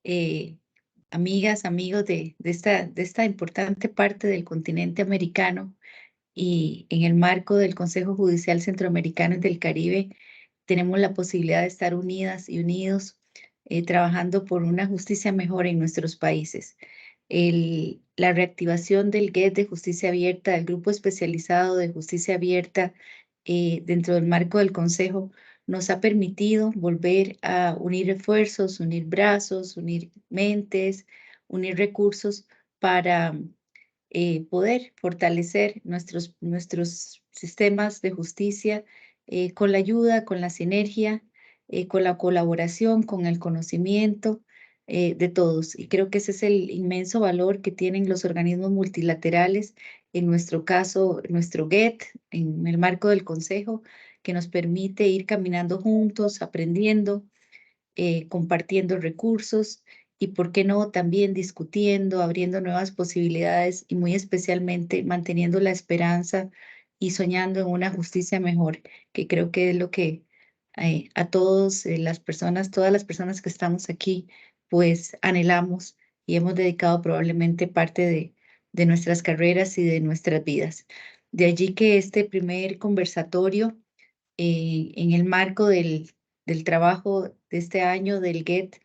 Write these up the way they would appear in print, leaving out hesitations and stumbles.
eh, amigas, amigos de esta importante parte del continente americano y en el marco del Consejo Judicial Centroamericano y del Caribe, tenemos la posibilidad de estar unidas y unidos trabajando por una justicia mejor en nuestros países. La reactivación del GET de Justicia Abierta, del Grupo Especializado de Justicia Abierta dentro del marco del Consejo, nos ha permitido volver a unir esfuerzos, unir brazos, unir mentes, unir recursos para poder fortalecer nuestros sistemas de justicia con la ayuda, con la sinergia, con la colaboración, con el conocimiento de todos. Y creo que ese es el inmenso valor que tienen los organismos multilaterales, en nuestro caso, nuestro GET, en el marco del Consejo, que nos permite ir caminando juntos, aprendiendo, compartiendo recursos y, ¿por qué no?, también discutiendo, abriendo nuevas posibilidades y muy especialmente manteniendo la esperanza y soñando en una justicia mejor, que creo que es lo que a todos todas las personas que estamos aquí, pues anhelamos y hemos dedicado probablemente parte de nuestras carreras y de nuestras vidas. De allí que este primer conversatorio en el marco del trabajo de este año del GET,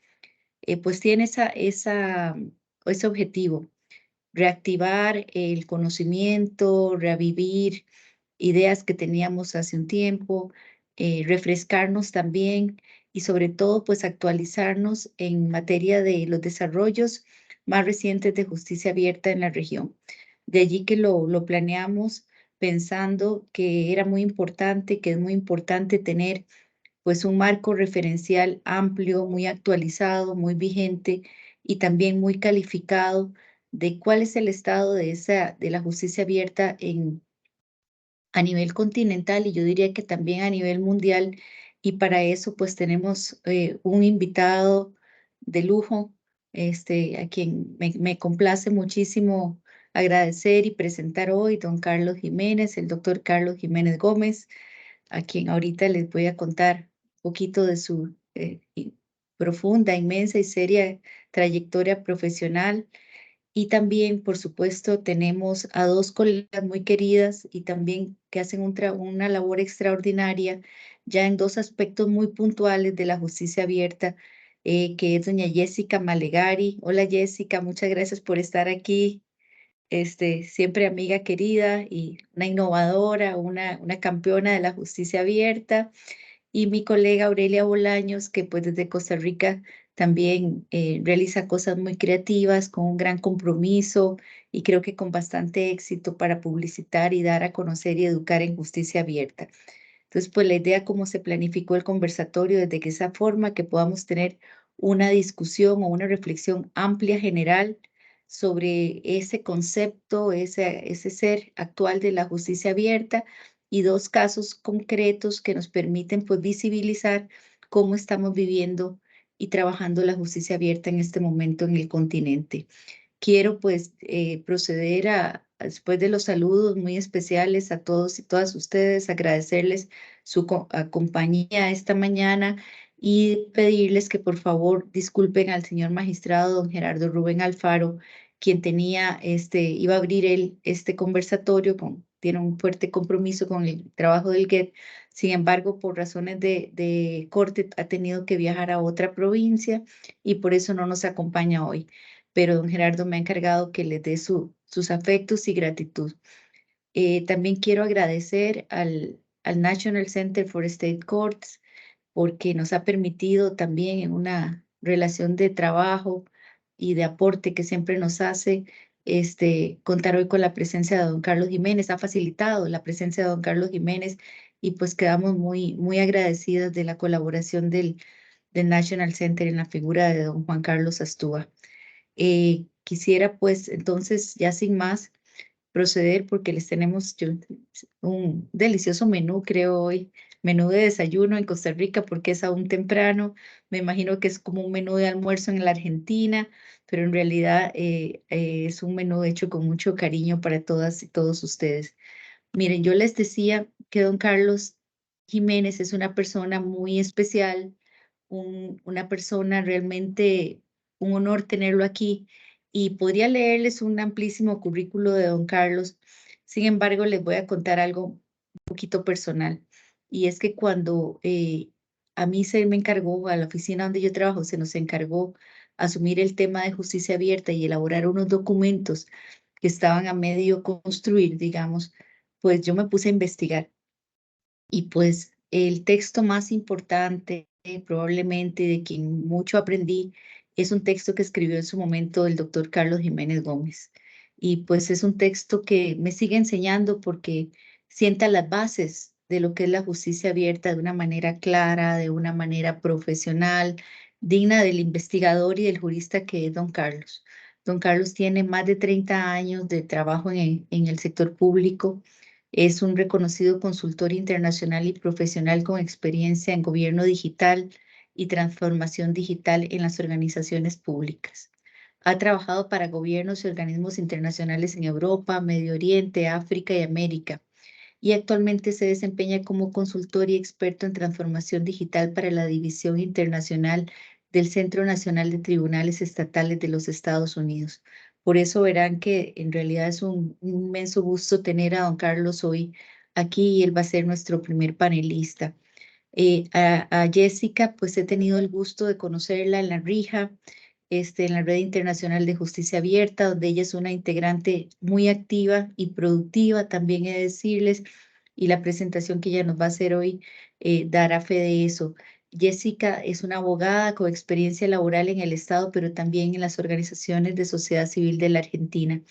pues tiene ese objetivo, reactivar el conocimiento, revivir ideas que teníamos hace un tiempo, refrescarnos también y sobre todo pues actualizarnos en materia de los desarrollos más recientes de justicia abierta en la región. De allí que lo planeamos pensando que era muy importante, que es muy importante tener pues un marco referencial amplio, muy actualizado, muy vigente y también muy calificado de cuál es el estado de la justicia abierta a nivel continental y yo diría que también a nivel mundial. Y para eso pues tenemos un invitado de lujo, a quien me complace muchísimo agradecer y presentar hoy, don Carlos Jiménez, el doctor Carlos Jiménez Gómez, a quien ahorita les voy a contar un poquito de su profunda, inmensa y seria trayectoria profesional. Y también, por supuesto, tenemos a dos colegas muy queridas y también que hacen una labor extraordinaria ya en dos aspectos muy puntuales de la justicia abierta, que es doña Jessica Malegari. Hola Jessica, muchas gracias por estar aquí. Siempre amiga querida y una innovadora, una campeona de la justicia abierta, y mi colega Aurelia Bolaños, que pues desde Costa Rica también realiza cosas muy creativas, con un gran compromiso y creo que con bastante éxito para publicitar y dar a conocer y educar en justicia abierta. Entonces, pues la idea como se planificó el conversatorio, desde que esa forma que podamos tener una discusión o una reflexión amplia general sobre ese concepto, ese ser actual de la justicia abierta y dos casos concretos que nos permiten pues visibilizar cómo estamos viviendo y trabajando la justicia abierta en este momento en el continente. Quiero pues proceder después de los saludos muy especiales a todos y todas ustedes, agradecerles su compañía esta mañana y pedirles que por favor disculpen al señor magistrado don Gerardo Rubén Alfaro, quien iba a abrir este conversatorio, tiene un fuerte compromiso con el trabajo del GET. Sin embargo, por razones de corte ha tenido que viajar a otra provincia y por eso no nos acompaña hoy, pero don Gerardo me ha encargado que les dé sus afectos y gratitud. También quiero agradecer al National Center for State Courts porque nos ha permitido también en una relación de trabajo y de aporte que siempre nos hace, contar hoy con la presencia de don Carlos Jiménez, ha facilitado la presencia de don Carlos Jiménez y pues quedamos muy, muy agradecidas de la colaboración del National Center en la figura de don Juan Carlos Astúa. Quisiera pues entonces ya sin más proceder porque les tenemos un delicioso menú, creo hoy, menú de desayuno en Costa Rica porque es aún temprano. Me imagino que es como un menú de almuerzo en la Argentina, pero en realidad es un menú hecho con mucho cariño para todas y todos ustedes. Miren, yo les decía que don Carlos Jiménez es una persona muy especial, una persona realmente un honor tenerlo aquí y podría leerles un amplísimo currículo de don Carlos. Sin embargo, les voy a contar algo un poquito personal. Y es que cuando a mí se me encargó, a la oficina donde yo trabajo, se nos encargó asumir el tema de justicia abierta y elaborar unos documentos que estaban a medio construir, digamos, pues yo me puse a investigar. Y pues el texto más importante, probablemente de quien mucho aprendí, es un texto que escribió en su momento el doctor Carlos Jiménez Gómez. Y pues es un texto que me sigue enseñando porque sienta las bases de lo que es la justicia abierta de una manera clara, de una manera profesional, digna del investigador y del jurista que es don Carlos. Don Carlos tiene más de 30 años de trabajo en el sector público. Es un reconocido consultor internacional y profesional con experiencia en gobierno digital y transformación digital en las organizaciones públicas. Ha trabajado para gobiernos y organismos internacionales en Europa, Medio Oriente, África y América, y actualmente se desempeña como consultor y experto en transformación digital para la División Internacional del Centro Nacional de Tribunales Estatales de los Estados Unidos. Por eso verán que en realidad es un inmenso gusto tener a don Carlos hoy aquí y él va a ser nuestro primer panelista. A Jessica, pues he tenido el gusto de conocerla en la RIJA, en la Red Internacional de Justicia Abierta, donde ella es una integrante muy activa y productiva, también he de decirles, y la presentación que ella nos va a hacer hoy dará fe de eso. Jessica es una abogada con experiencia laboral en el Estado, pero también en las organizaciones de sociedad civil de la Argentina.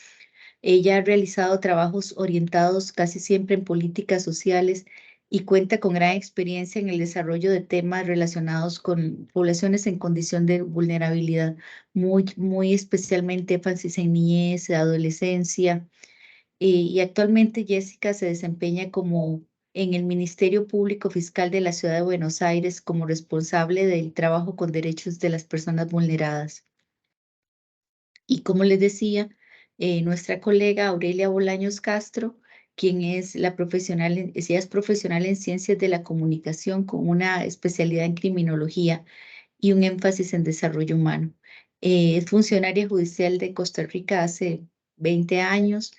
Ella ha realizado trabajos orientados casi siempre en políticas sociales y cuenta con gran experiencia en el desarrollo de temas relacionados con poblaciones en condición de vulnerabilidad, muy especialmente énfasis en niñez, adolescencia. Y actualmente Jessica se desempeña como en el Ministerio Público Fiscal de la Ciudad de Buenos Aires como responsable del trabajo con derechos de las personas vulneradas. Y como les decía, nuestra colega Aurelia Bolaños Castro, quien es la profesional, ella es profesional en ciencias de la comunicación con una especialidad en criminología y un énfasis en desarrollo humano. Es funcionaria judicial de Costa Rica hace 20 años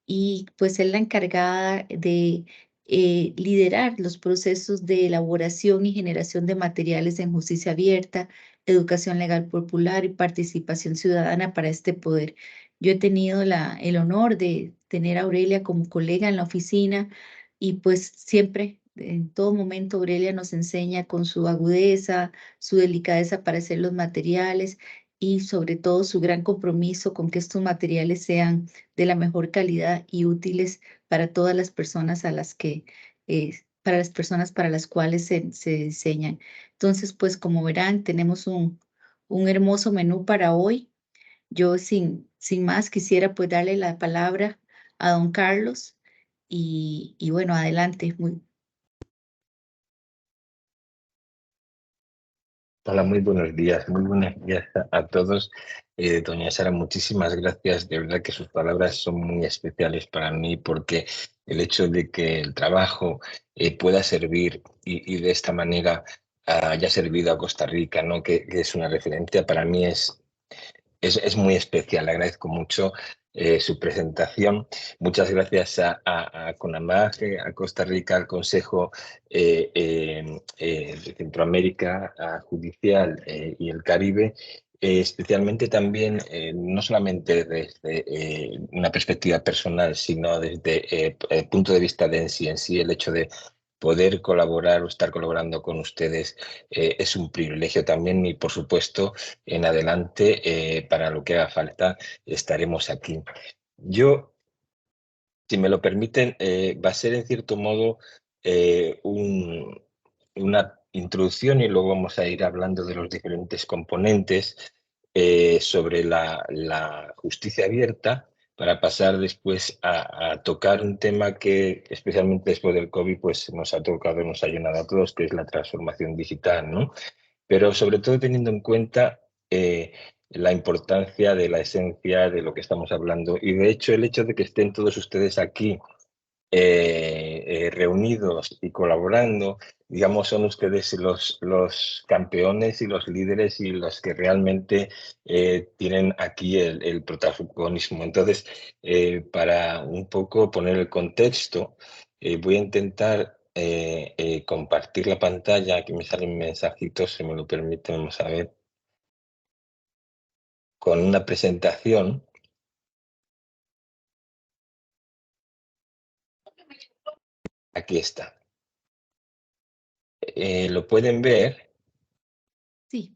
y pues es la encargada de liderar los procesos de elaboración y generación de materiales en justicia abierta, educación legal popular y participación ciudadana para este poder. Yo he tenido el honor de tener a Aurelia como colega en la oficina y pues siempre, en todo momento, Aurelia nos enseña con su agudeza, su delicadeza para hacer los materiales y sobre todo su gran compromiso con que estos materiales sean de la mejor calidad y útiles para todas las personas a las que, para las personas para las cuales se diseñan. Entonces, pues como verán, tenemos un hermoso menú para hoy. Yo sin más quisiera pues darle la palabra a don Carlos y bueno, adelante. Hola, muy buenos días a todos. Doña Sara, muchísimas gracias. De verdad que sus palabras son muy especiales para mí porque el hecho de que el trabajo pueda servir y de esta manera haya servido a Costa Rica, ¿no? Que es una referencia, para mí es muy especial. Le agradezco mucho su presentación. Muchas gracias a CONAMAG, a Costa Rica, al Consejo de Centroamérica Judicial y el Caribe. Especialmente también, no solamente desde una perspectiva personal, sino desde el punto de vista de en sí, el hecho de poder colaborar o estar colaborando con ustedes es un privilegio también y, por supuesto, en adelante, para lo que haga falta, estaremos aquí. Yo, si me lo permiten, va a ser en cierto modo una introducción y luego vamos a ir hablando de los diferentes componentes sobre la justicia abierta para pasar después a tocar un tema que, especialmente después del COVID, pues nos ha tocado, nos ha llenado a todos, que es la transformación digital, ¿no? Pero sobre todo teniendo en cuenta la importancia de la esencia de lo que estamos hablando. Y de hecho, el hecho de que estén todos ustedes aquí reunidos y colaborando, digamos, son ustedes los campeones y los líderes y los que realmente tienen aquí el protagonismo. Entonces, para un poco poner el contexto, voy a intentar compartir la pantalla. Aquí me salen mensajitos, si me lo permiten, vamos a ver, con una presentación. Aquí está. ¿Lo pueden ver? Sí.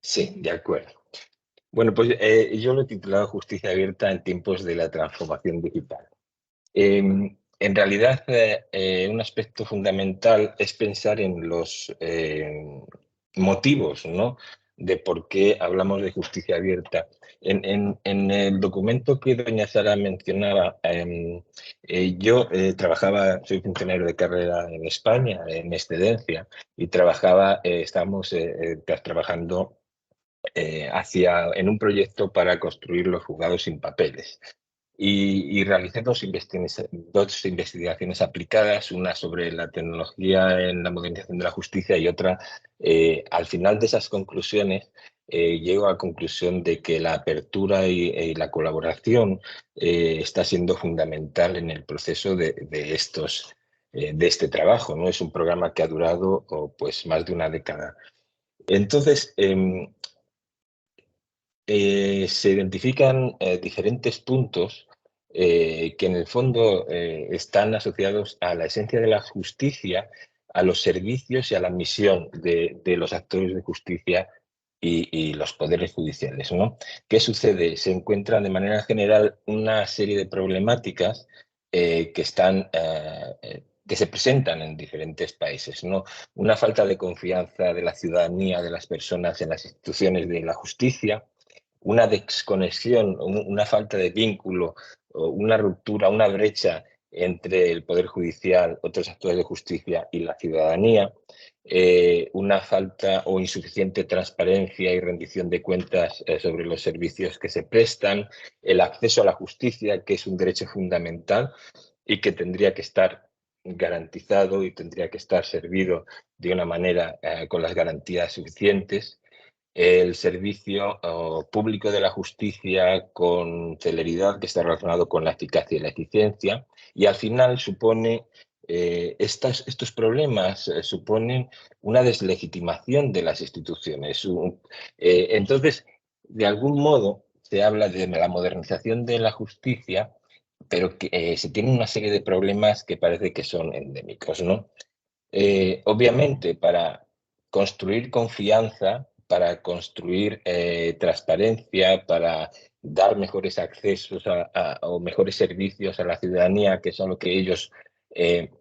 Sí, de acuerdo. Bueno, pues yo lo he titulado Justicia abierta en tiempos de la transformación digital. En realidad, un aspecto fundamental es pensar en los motivos, ¿no?, de por qué hablamos de justicia abierta. En el documento que doña Sara mencionaba, yo soy funcionario de carrera en España, en excedencia, y estábamos trabajando en un proyecto para construir los juzgados sin papeles. Y realicé dos investigaciones aplicadas, una sobre la tecnología en la modernización de la justicia y otra, al final de esas conclusiones, llego a la conclusión de que la apertura y la colaboración está siendo fundamental en el proceso de este trabajo, ¿no? Es un programa que ha durado pues, más de una década. Entonces, se identifican diferentes puntos que en el fondo están asociados a la esencia de la justicia, a los servicios y a la misión de los actores de justicia y los poderes judiciales, ¿no? ¿Qué sucede? Se encuentran de manera general una serie de problemáticas que se presentan en diferentes países, ¿no? Una falta de confianza de la ciudadanía, de las personas en las instituciones de la justicia, una desconexión, una falta de vínculo, una ruptura, una brecha entre el Poder Judicial, otros actores de justicia y la ciudadanía, una falta o insuficiente transparencia y rendición de cuentas sobre los servicios que se prestan, el acceso a la justicia, que es un derecho fundamental y que tendría que estar garantizado y tendría que estar servido de una manera con las garantías suficientes, el servicio público de la justicia con celeridad, que está relacionado con la eficacia y la eficiencia, y al final estos problemas suponen una deslegitimación de las instituciones. Entonces, de algún modo, se habla de la modernización de la justicia, pero que se tiene una serie de problemas que parece que son endémicos, ¿no? Obviamente, para construir confianza, para construir transparencia, para dar mejores accesos o mejores servicios a la ciudadanía, que son lo que ellos eh,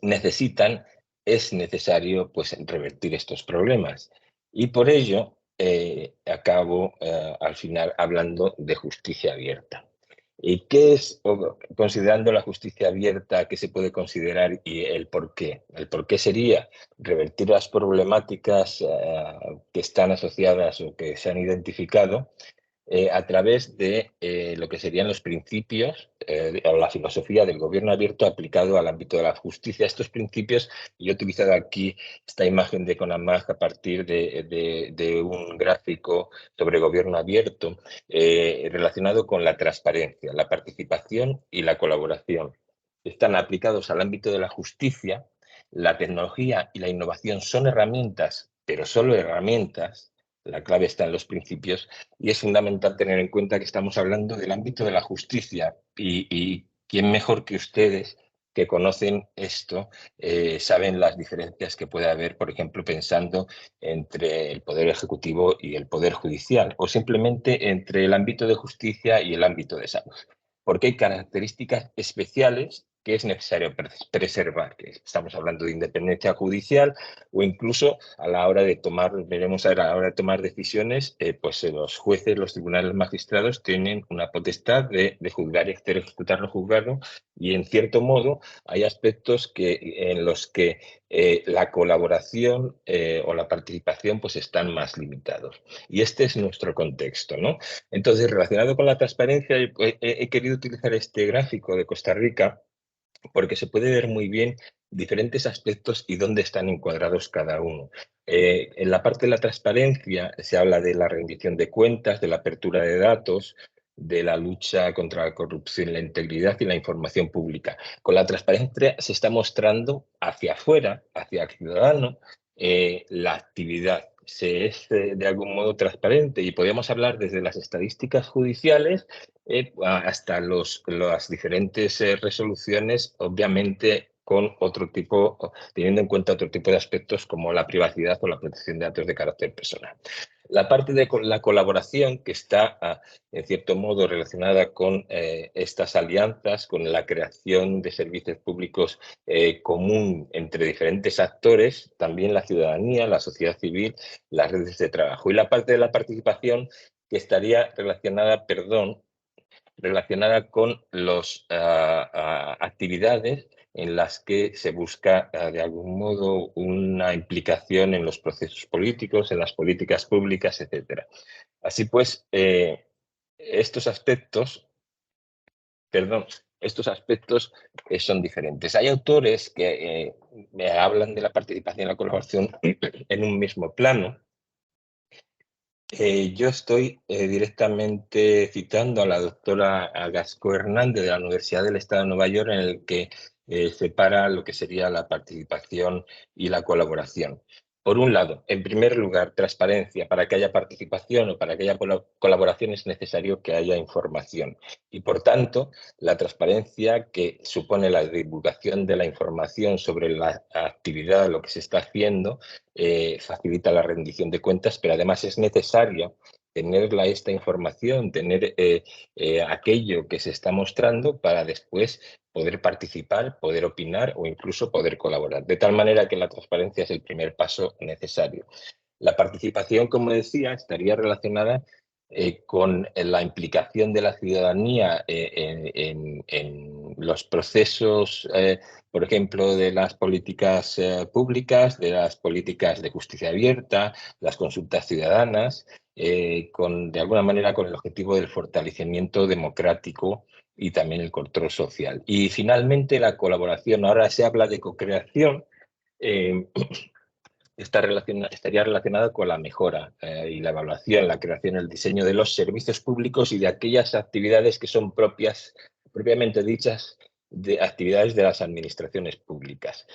necesitan, es necesario pues, revertir estos problemas. Y por ello acabo al final hablando de justicia abierta. ¿Y qué es, considerando la justicia abierta, qué se puede considerar y el por qué? El por qué sería revertir las problemáticas que están asociadas o que se han identificado a través de lo que serían los principios o la filosofía del gobierno abierto aplicado al ámbito de la justicia. Estos principios, yo he utilizado aquí esta imagen de Conamag a partir de un gráfico sobre gobierno abierto relacionado con la transparencia, la participación y la colaboración. Están aplicados al ámbito de la justicia. La tecnología y la innovación son herramientas, pero solo herramientas. La clave está en los principios y es fundamental tener en cuenta que estamos hablando del ámbito de la justicia y quién mejor que ustedes que conocen esto, saben las diferencias que puede haber, por ejemplo, pensando entre el Poder Ejecutivo y el Poder Judicial o simplemente entre el ámbito de justicia y el ámbito de salud. Porque hay características especiales que es necesario preservar. Estamos hablando de independencia judicial o incluso a la hora de tomar, veremos a la hora de tomar decisiones, pues los jueces, los tribunales magistrados tienen una potestad de juzgar y ejecutar lo juzgado y en cierto modo hay aspectos en los que la colaboración o la participación pues están más limitados. Y este es nuestro contexto, ¿no? Entonces, relacionado con la transparencia, he querido utilizar este gráfico de Costa Rica porque se puede ver muy bien diferentes aspectos y dónde están encuadrados cada uno. En la parte de la transparencia se habla de la rendición de cuentas, de la apertura de datos, de la lucha contra la corrupción, la integridad y la información pública. Con la transparencia se está mostrando hacia afuera, hacia el ciudadano, la actividad. Se es de algún modo transparente y podemos hablar desde las estadísticas judiciales hasta las diferentes resoluciones, obviamente con otro tipo, teniendo en cuenta otro tipo de aspectos como la privacidad o la protección de datos de carácter personal. La parte de la colaboración, que está en cierto modo relacionada con estas alianzas, con la creación de servicios públicos común entre diferentes actores, también la ciudadanía, la sociedad civil, las redes de trabajo. Y la parte de la participación, que estaría relacionada, relacionada con las actividades en las que se busca de algún modo una implicación en los procesos políticos, en las políticas públicas, etcétera. Así pues, estos aspectos, perdón, estos aspectos son diferentes. Hay autores que me hablan de la participación y la colaboración en un mismo plano. Yo estoy directamente citando a la doctora Gasco Hernández de la Universidad del Estado de Nueva York, en el que separa lo que sería la participación y la colaboración. Por un lado, en primer lugar, transparencia. Para que haya participación o para que haya colaboración es necesario que haya información. Y por tanto, la transparencia, que supone la divulgación de la información sobre la actividad, lo que se está haciendo, facilita la rendición de cuentas, pero además es necesario tener esta información, tener aquello que se está mostrando para después poder participar, poder opinar o incluso poder colaborar. De tal manera que la transparencia es el primer paso necesario. La participación, como decía, estaría relacionada con la implicación de la ciudadanía en los procesos, por ejemplo, de las políticas públicas, de las políticas de justicia abierta, las consultas ciudadanas, de alguna manera con el objetivo del fortalecimiento democrático y también el control social. Y finalmente la colaboración. Ahora se habla de co-creación. Estaría relacionada con la mejora y la evaluación, la creación, el diseño de los servicios públicos y de aquellas actividades que son propiamente dichas, de actividades de las administraciones públicas.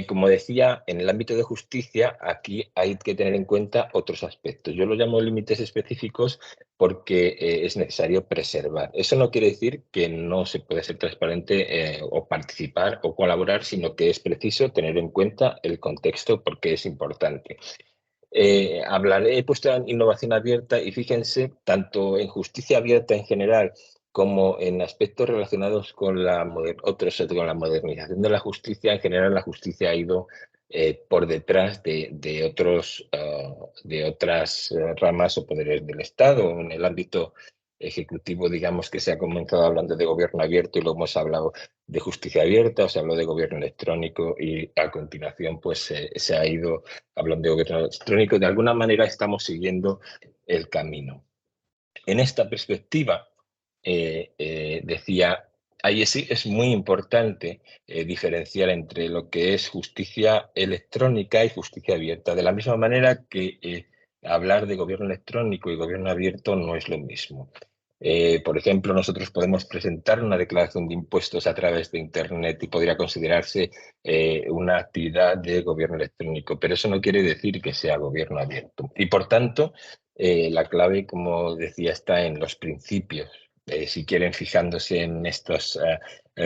Como decía, en el ámbito de justicia, aquí hay que tener en cuenta otros aspectos. Yo lo llamo límites específicos porque es necesario preservar. Eso no quiere decir que no se pueda ser transparente o participar o colaborar, sino que es preciso tener en cuenta el contexto porque es importante. He puesto en innovación abierta y fíjense, tanto en justicia abierta en general como en aspectos relacionados con con la modernización de la justicia, en general la justicia ha ido por detrás de otras ramas o poderes del Estado. En el ámbito ejecutivo, digamos que se ha comenzado hablando de gobierno abierto y luego hemos hablado de justicia abierta, o se habló de gobierno electrónico y a continuación pues se ha ido hablando de gobierno electrónico. De alguna manera estamos siguiendo el camino. En esta perspectiva, decía, ahí sí es muy importante diferenciar entre lo que es justicia electrónica y justicia abierta. De la misma manera que hablar de gobierno electrónico y gobierno abierto no es lo mismo. Por ejemplo, nosotros podemos presentar una declaración de impuestos a través de Internet y podría considerarse una actividad de gobierno electrónico, pero eso no quiere decir que sea gobierno abierto. Y por tanto, la clave, como decía, está en los principios. Si quieren, fijándose en estos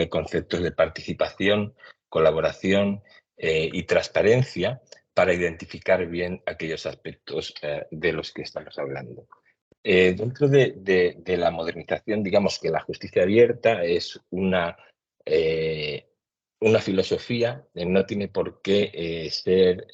conceptos de participación, colaboración y transparencia para identificar bien aquellos aspectos de los que estamos hablando. Dentro de la modernización, digamos que la justicia abierta es una filosofía, no tiene por qué ser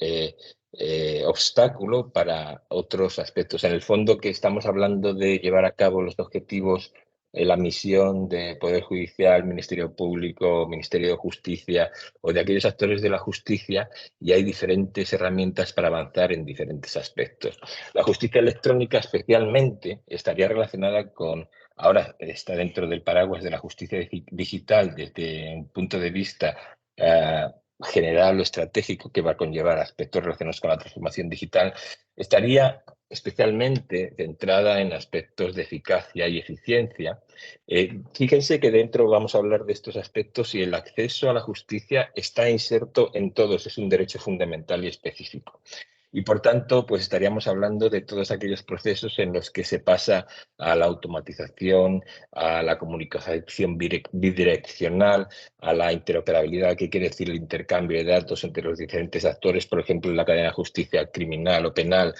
obstáculo para otros aspectos. En el fondo, que estamos hablando de llevar a cabo los objetivos, la misión de Poder Judicial, Ministerio Público, Ministerio de Justicia o de aquellos actores de la justicia, y hay diferentes herramientas para avanzar en diferentes aspectos. La justicia electrónica especialmente estaría relacionada con ahora está dentro del paraguas de la justicia digital desde un punto de vista general o estratégico que va a conllevar aspectos relacionados con la transformación digital, estaría especialmente centrada en aspectos de eficacia y eficiencia. Fíjense que dentro vamos a hablar de estos aspectos y el acceso a la justicia está inserto en todos, es un derecho fundamental y específico. Y por tanto, pues estaríamos hablando de todos aquellos procesos en los que se pasa a la automatización, a la comunicación bidireccional, a la interoperabilidad, que quiere decir el intercambio de datos entre los diferentes actores, por ejemplo, en la cadena de justicia criminal o penal,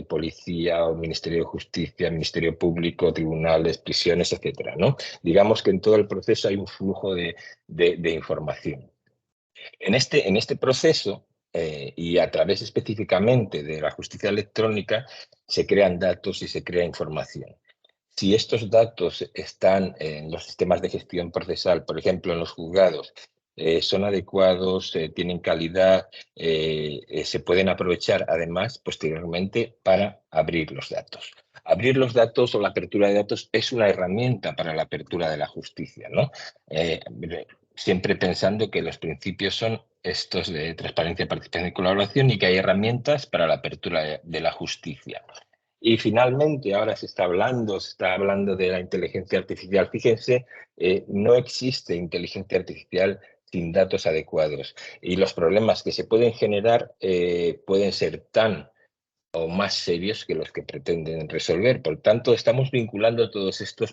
policía o Ministerio de Justicia, Ministerio Público, tribunales, prisiones, etcétera, ¿no? Digamos que en todo el proceso hay un flujo de información. En este proceso, y a través específicamente de la justicia electrónica, se crean datos y se crea información. Si estos datos están en los sistemas de gestión procesal, por ejemplo, en los juzgados, son adecuados, tienen calidad, se pueden aprovechar además posteriormente para abrir los datos. Abrir los datos o la apertura de datos es una herramienta para la apertura de la justicia, ¿no? Siempre pensando que los principios son estos de transparencia, participación y colaboración y que hay herramientas para la apertura de la justicia. Y finalmente, ahora se está hablando de la inteligencia artificial. Fíjense, no existe inteligencia artificial sin datos adecuados. Y los problemas que se pueden generar pueden ser tan o más serios que los que pretenden resolver. Por tanto, estamos vinculando todos estos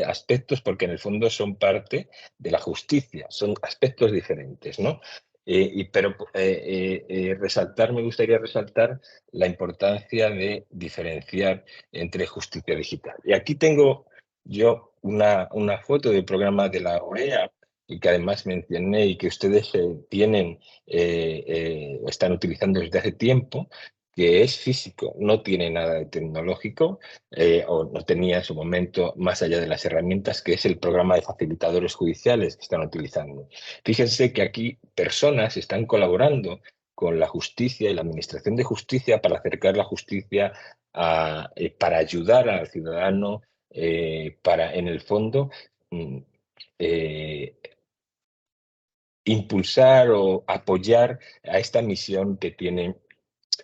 aspectos porque en el fondo son parte de la justicia, son aspectos diferentes, ¿no? Me gustaría resaltar la importancia de diferenciar entre justicia digital. Y aquí tengo yo una foto del programa de la OEA y que además mencioné y que ustedes están utilizando desde hace tiempo, que es físico, no tiene nada de tecnológico, o no tenía en su momento, más allá de las herramientas, que es el programa de facilitadores judiciales que están utilizando. Fíjense que aquí personas están colaborando con la justicia y la administración de justicia para acercar la justicia para ayudar al ciudadano, para, en el fondo, mm, eh, impulsar o apoyar a esta misión que tiene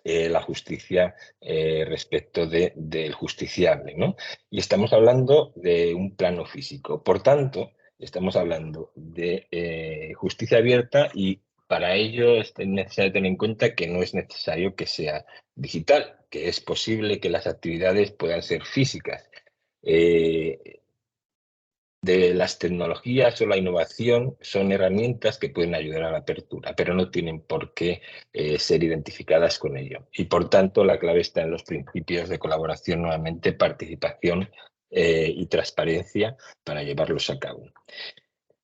la justicia respecto del justiciable, ¿no? Y estamos hablando de un plano físico. Por tanto, estamos hablando de justicia abierta y para ello es necesario tener en cuenta que no es necesario que sea digital, que es posible que las actividades puedan ser físicas. De las tecnologías o la innovación son herramientas que pueden ayudar a la apertura, pero no tienen por qué ser identificadas con ello. Y por tanto, la clave está en los principios de colaboración, nuevamente, participación y transparencia para llevarlos a cabo.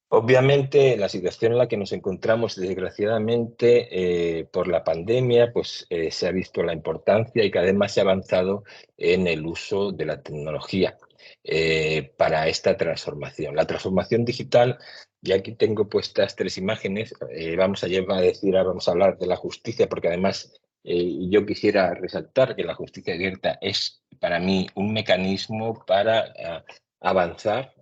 Obviamente, la situación en la que nos encontramos, desgraciadamente, por la pandemia, pues se ha visto la importancia y que además se ha avanzado en el uso de la tecnología para esta transformación. La transformación digital, y aquí tengo puestas 3 imágenes, vamos a hablar de la justicia, porque además yo quisiera resaltar que la justicia abierta es para mí un mecanismo para avanzar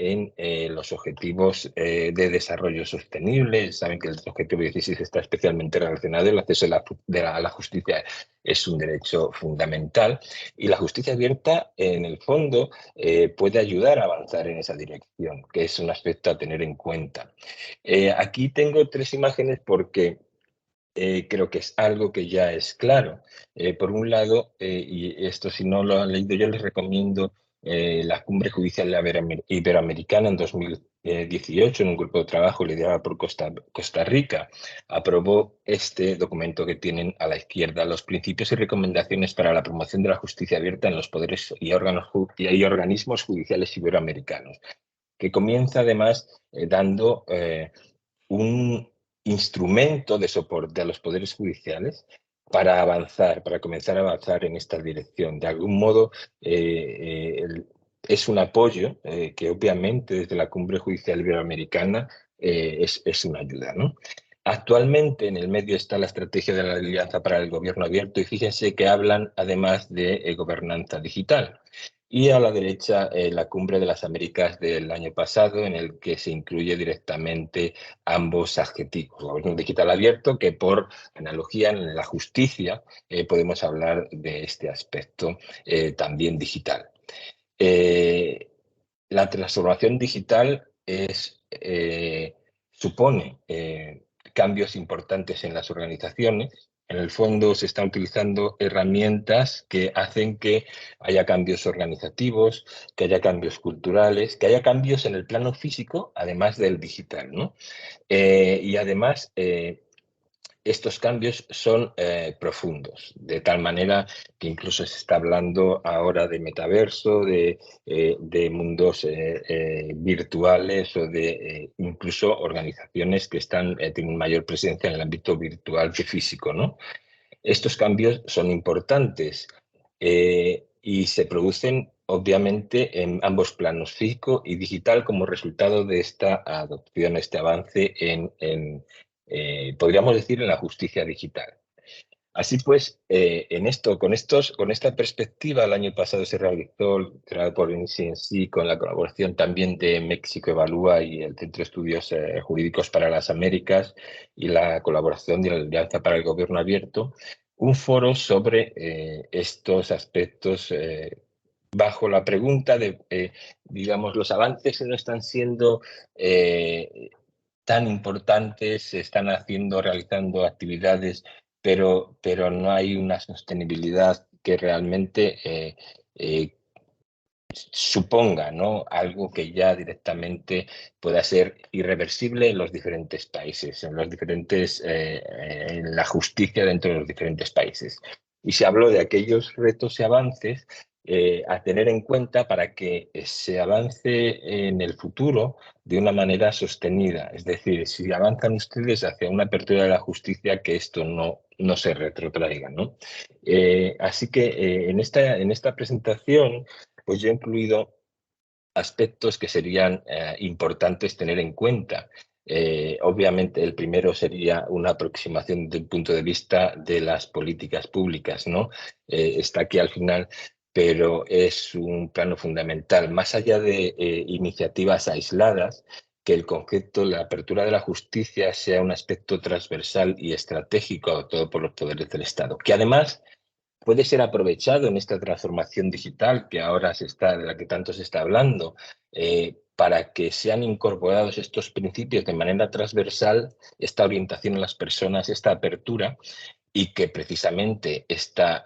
en los objetivos de desarrollo sostenible. Saben que el objetivo 16 está especialmente relacionado. El acceso a la justicia es un derecho fundamental y la justicia abierta, en el fondo, puede ayudar a avanzar en esa dirección, que es un aspecto a tener en cuenta. Aquí tengo 3 imágenes porque creo que es algo que ya es claro. Por un lado, y esto si no lo han leído, yo les recomiendo la Cumbre Judicial Iberoamericana en 2018, en un grupo de trabajo liderado por Costa Rica, aprobó este documento que tienen a la izquierda, los principios y recomendaciones para la promoción de la justicia abierta en los poderes y organismos judiciales iberoamericanos, que comienza además dando un instrumento de soporte a los poderes judiciales para avanzar, para comenzar a avanzar en esta dirección. De algún modo, es un apoyo que obviamente desde la Cumbre Judicial Iberoamericana es una ayuda, ¿no? Actualmente en el medio está la estrategia de la Alianza para el Gobierno Abierto y fíjense que hablan además de gobernanza digital. Y a la derecha la Cumbre de las Américas del año pasado, en el que se incluye directamente ambos adjetivos. Gobierno digital abierto, que por analogía en la justicia podemos hablar de este aspecto también digital. La transformación digital supone cambios importantes en las organizaciones. En el fondo se están utilizando herramientas que hacen que haya cambios organizativos, que haya cambios culturales, que haya cambios en el plano físico, además del digital, ¿no? Y además, estos cambios son profundos, de tal manera que incluso se está hablando ahora de metaverso, de mundos virtuales o de incluso organizaciones que tienen mayor presencia en el ámbito virtual que físico, ¿no? Estos cambios son importantes y se producen obviamente en ambos planos, físico y digital, como resultado de esta adopción, este avance podríamos decir, en la justicia digital. Así pues, con esta perspectiva, el año pasado se realizó, creado por INSI, con la colaboración también de México Evalúa y el Centro de Estudios Jurídicos para las Américas y la colaboración de la Alianza para el Gobierno Abierto, un foro sobre estos aspectos bajo la pregunta de, digamos, los avances no están siendo tan importantes, se están realizando actividades, pero no hay una sostenibilidad que realmente suponga, ¿no?, algo que ya directamente pueda ser irreversible en los diferentes países, en la justicia dentro de los diferentes países. Y se habló de aquellos retos y avances a tener en cuenta para que se avance en el futuro de una manera sostenida. Es decir, si avanzan ustedes hacia una apertura de la justicia, que esto no se retrotraiga, ¿no? Así que en esta presentación, pues yo he incluido aspectos que serían importantes tener en cuenta. Obviamente, el primero sería una aproximación desde el punto de vista de las políticas públicas, ¿no? Está aquí al final, pero es un plano fundamental. Más allá de iniciativas aisladas, que el concepto de la apertura de la justicia sea un aspecto transversal y estratégico, todo por los poderes del Estado, que además puede ser aprovechado en esta transformación digital de la que tanto se está hablando, para que sean incorporados estos principios de manera transversal, esta orientación a las personas, esta apertura, y que precisamente esta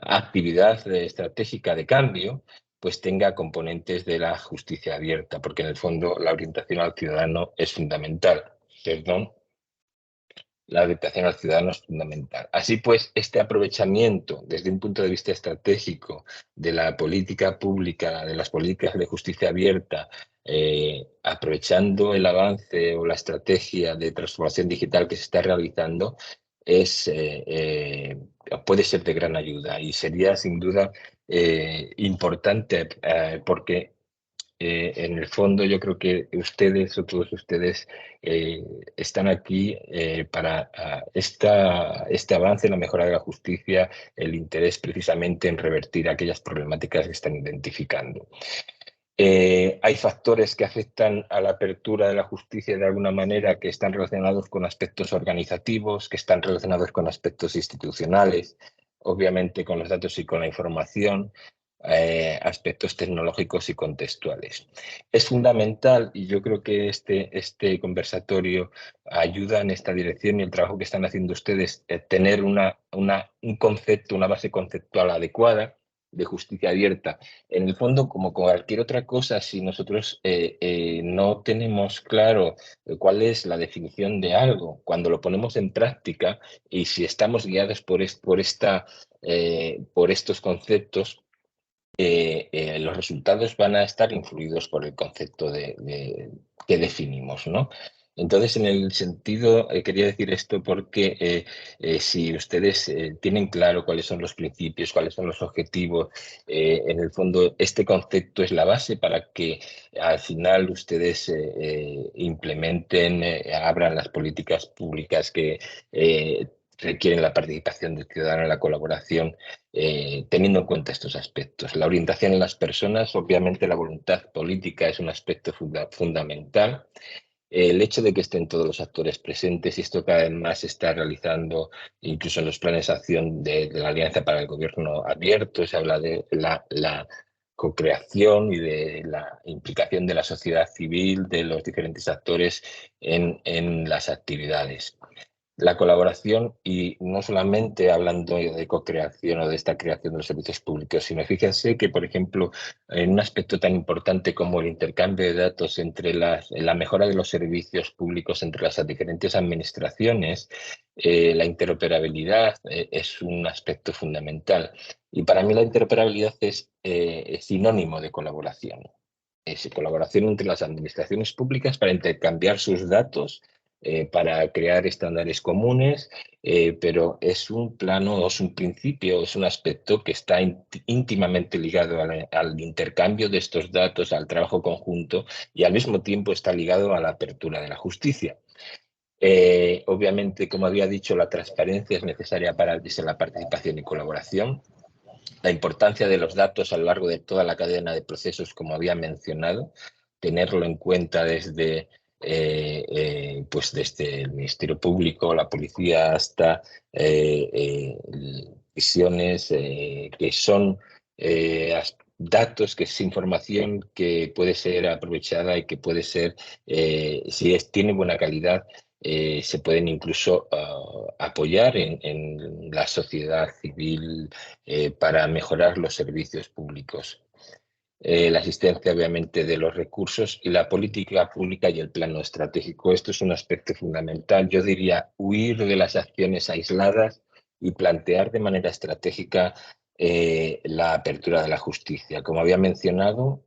actividad estratégica de cambio pues tenga componentes de la justicia abierta, porque en el fondo la orientación al ciudadano es fundamental. Perdón. La orientación al ciudadano es fundamental. Así pues, este aprovechamiento desde un punto de vista estratégico de la política pública, de las políticas de justicia abierta, aprovechando el avance o la estrategia de transformación digital que se está realizando, puede ser de gran ayuda y sería sin duda importante porque en el fondo, yo creo que ustedes o todos ustedes están aquí para este avance en la mejora de la justicia, el interés precisamente en revertir aquellas problemáticas que están identificando. Hay factores que afectan a la apertura de la justicia de alguna manera que están relacionados con aspectos organizativos, que están relacionados con aspectos institucionales, obviamente con los datos y con la información, aspectos tecnológicos y contextuales. Es fundamental, y yo creo que este conversatorio ayuda en esta dirección y el trabajo que están haciendo ustedes, tener un concepto, una base conceptual adecuada de justicia abierta. En el fondo, como cualquier otra cosa, si nosotros no tenemos claro cuál es la definición de algo, cuando lo ponemos en práctica y si estamos guiados por estos conceptos, los resultados van a estar influidos por el concepto que definimos, ¿no? Entonces, en el sentido, quería decir esto porque si ustedes tienen claro cuáles son los principios, cuáles son los objetivos, en el fondo este concepto es la base para que al final ustedes implementen, abran las políticas públicas que requieren la participación del ciudadano en la colaboración, teniendo en cuenta estos aspectos. La orientación en las personas, obviamente la voluntad política es un aspecto fundamental. El hecho de que estén todos los actores presentes, y esto cada vez más se está realizando incluso en los planes de acción de la Alianza para el Gobierno Abierto, se habla de la co-creación y de la implicación de la sociedad civil, de los diferentes actores en las actividades. La colaboración, y no solamente hablando de co-creación o de esta creación de los servicios públicos, sino fíjense que, por ejemplo, en un aspecto tan importante como el intercambio de datos entre la mejora de los servicios públicos entre las diferentes administraciones, la interoperabilidad es un aspecto fundamental. Y para mí la interoperabilidad es sinónimo de colaboración. Es colaboración entre las administraciones públicas para intercambiar sus datos, para crear estándares comunes, pero es un plano, es un principio, es un aspecto que está íntimamente ligado al intercambio de estos datos, al trabajo conjunto, y al mismo tiempo está ligado a la apertura de la justicia. Obviamente, como había dicho, la transparencia es necesaria para la participación y colaboración. La importancia de los datos a lo largo de toda la cadena de procesos, como había mencionado, tenerlo en cuenta pues desde el Ministerio Público, la policía, hasta prisiones, que son datos, que es información que puede ser aprovechada y que puede ser, tiene buena calidad, se pueden incluso apoyar en la sociedad civil para mejorar los servicios públicos. La asistencia, obviamente, de los recursos y la política pública y el plano estratégico. Esto es un aspecto fundamental. Yo diría huir de las acciones aisladas y plantear de manera estratégica la apertura de la justicia. Como había mencionado,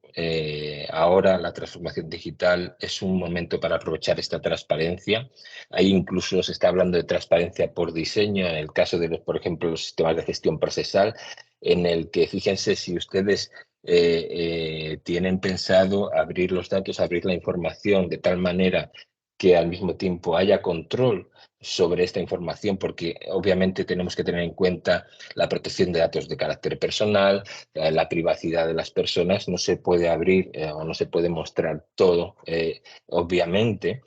ahora la transformación digital es un momento para aprovechar esta transparencia. Ahí incluso se está hablando de transparencia por diseño, en el caso de los, por ejemplo, los sistemas de gestión procesal, en el que, fíjense, si ustedes tienen pensado abrir los datos, abrir la información de tal manera que al mismo tiempo haya control sobre esta información, porque obviamente tenemos que tener en cuenta la protección de datos de carácter personal, la privacidad de las personas. No se puede abrir o no se puede mostrar todo, obviamente.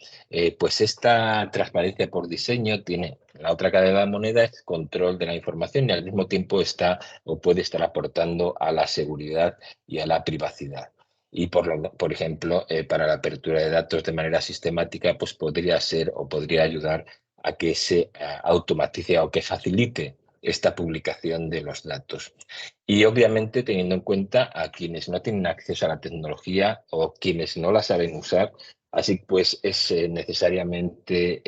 Pues esta transparencia por diseño tiene la otra cara de la moneda, es control de la información, y al mismo tiempo está o puede estar aportando a la seguridad y a la privacidad. Y por ejemplo, para la apertura de datos de manera sistemática, pues podría ser o podría ayudar a que se automatice o que facilite esta publicación de los datos. Y obviamente teniendo en cuenta a quienes no tienen acceso a la tecnología o quienes no la saben usar, así pues es necesariamente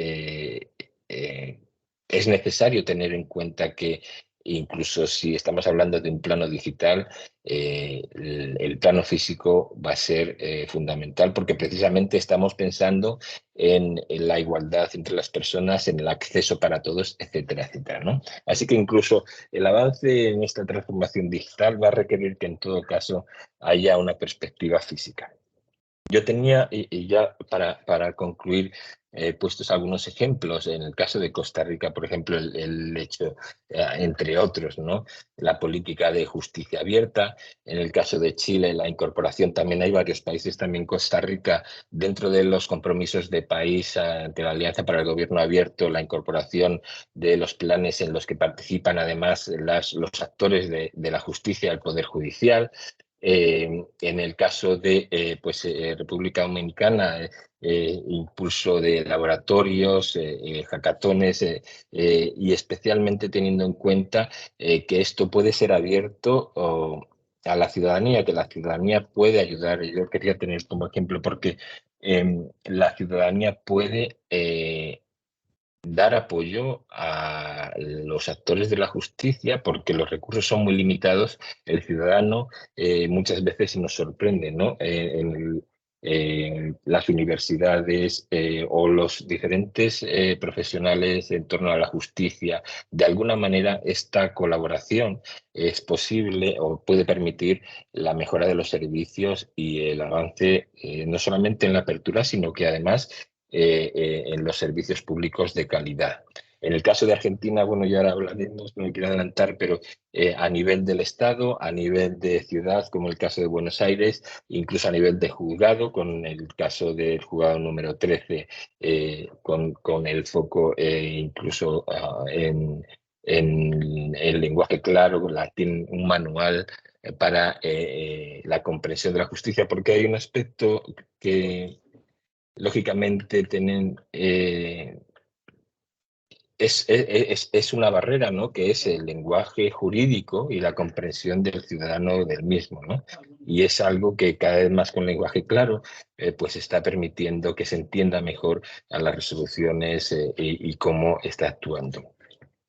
es necesario tener en cuenta que incluso si estamos hablando de un plano digital, el plano físico va a ser fundamental, porque precisamente estamos pensando en la igualdad entre las personas, en el acceso para todos, etcétera, etcétera, ¿no? Así que incluso el avance en esta transformación digital va a requerir que en todo caso haya una perspectiva física. Yo tenía, y ya para concluir, puestos algunos ejemplos. En el caso de Costa Rica, por ejemplo, el hecho, entre otros, ¿no? La política de justicia abierta. En el caso de Chile, la incorporación, también hay varios países, también Costa Rica, dentro de los compromisos de país ante la Alianza para el Gobierno Abierto, la incorporación de los planes en los que participan además los actores de la justicia, el Poder Judicial. En el caso de República Dominicana, impulso de laboratorios, hackatones, y especialmente teniendo en cuenta que esto puede ser abierto a la ciudadanía, que la ciudadanía puede ayudar. Yo quería tener como ejemplo porque la ciudadanía puede dar apoyo a los actores de la justicia, porque los recursos son muy limitados. El ciudadano muchas veces nos sorprende, ¿no? las universidades o los diferentes profesionales en torno a la justicia. De alguna manera, esta colaboración es posible o puede permitir la mejora de los servicios y el avance no solamente en la apertura, sino que además en los servicios públicos de calidad. En el caso de Argentina, bueno, ya ahora hablaremos, no me quiero adelantar, pero a nivel del Estado, a nivel de ciudad, como el caso de Buenos Aires, incluso a nivel de juzgado, con el caso del juzgado número 13, con el foco incluso en el lenguaje claro, latín, un manual para la comprensión de la justicia, porque hay un aspecto que lógicamente tienen es una barrera, ¿no? Que es el lenguaje jurídico y la comprensión del ciudadano del mismo, ¿no? Y es algo que cada vez más con lenguaje claro, pues está permitiendo que se entienda mejor a las resoluciones y cómo está actuando.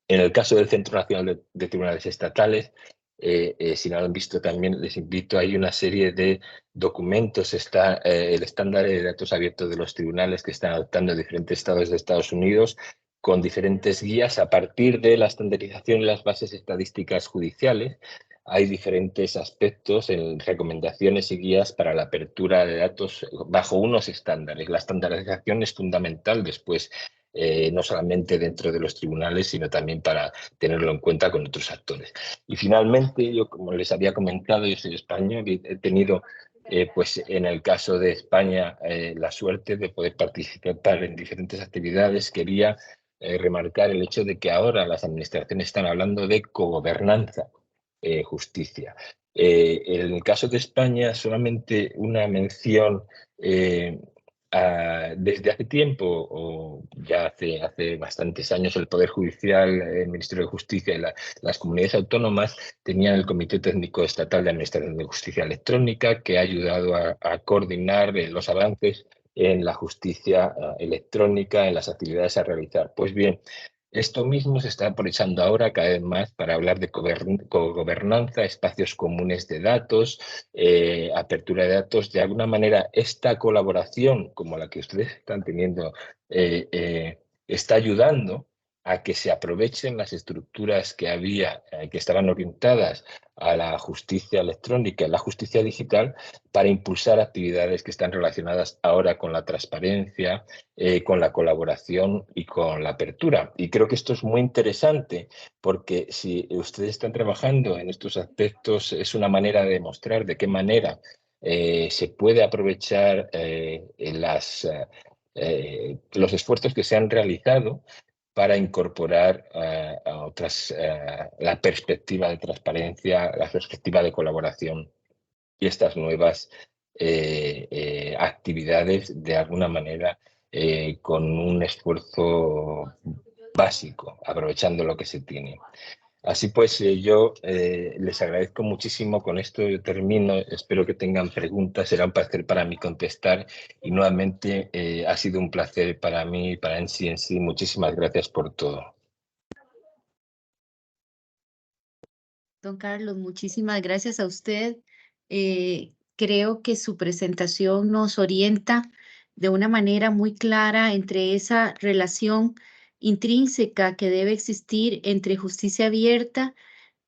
En el caso del Centro Nacional de Tribunales Estatales, si no lo han visto también, les invito, hay una serie de documentos, está el estándar de datos abiertos de los tribunales que están adoptando diferentes estados de Estados Unidos, con diferentes guías a partir de la estandarización y las bases estadísticas judiciales. Hay diferentes aspectos en recomendaciones y guías para la apertura de datos bajo unos estándares. La estandarización es fundamental después, no solamente dentro de los tribunales, sino también para tenerlo en cuenta con otros actores. Y finalmente, yo como les había comentado, yo soy español y he tenido pues en el caso de España la suerte de poder participar en diferentes actividades. Quería remarcar el hecho de que ahora las administraciones están hablando de cogobernanza, justicia. En el caso de España, solamente una mención desde hace tiempo, o ya hace bastantes años, el Poder Judicial, el Ministerio de Justicia y las comunidades autónomas tenían el Comité Técnico Estatal de Administración de Justicia Electrónica, que ha ayudado a coordinar los avances en la justicia electrónica, en las actividades a realizar. Pues bien, esto mismo se está aprovechando ahora cada vez más para hablar de cogobernanza, espacios comunes de datos, apertura de datos. De alguna manera, esta colaboración, como la que ustedes están teniendo, está ayudando a que se aprovechen las estructuras que había, que estaban orientadas a la justicia electrónica y la justicia digital, para impulsar actividades que están relacionadas ahora con la transparencia, con la colaboración y con la apertura. Y creo que esto es muy interesante, porque si ustedes están trabajando en estos aspectos, es una manera de demostrar de qué manera se puede aprovechar los esfuerzos que se han realizado para incorporar a otras la perspectiva de transparencia, la perspectiva de colaboración y estas nuevas actividades de alguna manera con un esfuerzo básico, aprovechando lo que se tiene. Así pues, yo les agradezco muchísimo. Con esto yo termino. Espero que tengan preguntas. Será un placer para mí contestar. Y nuevamente ha sido un placer para mí, para NCNC. Muchísimas gracias por todo. Don Carlos, muchísimas gracias a usted. Creo que su presentación nos orienta de una manera muy clara entre esa relación intrínseca que debe existir entre justicia abierta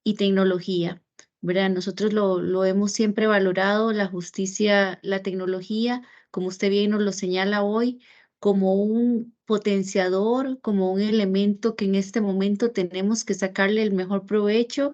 y tecnología, ¿verdad? Nosotros lo hemos siempre valorado, la justicia, la tecnología, como usted bien nos lo señala hoy, como un potenciador, como un elemento que en este momento tenemos que sacarle el mejor provecho,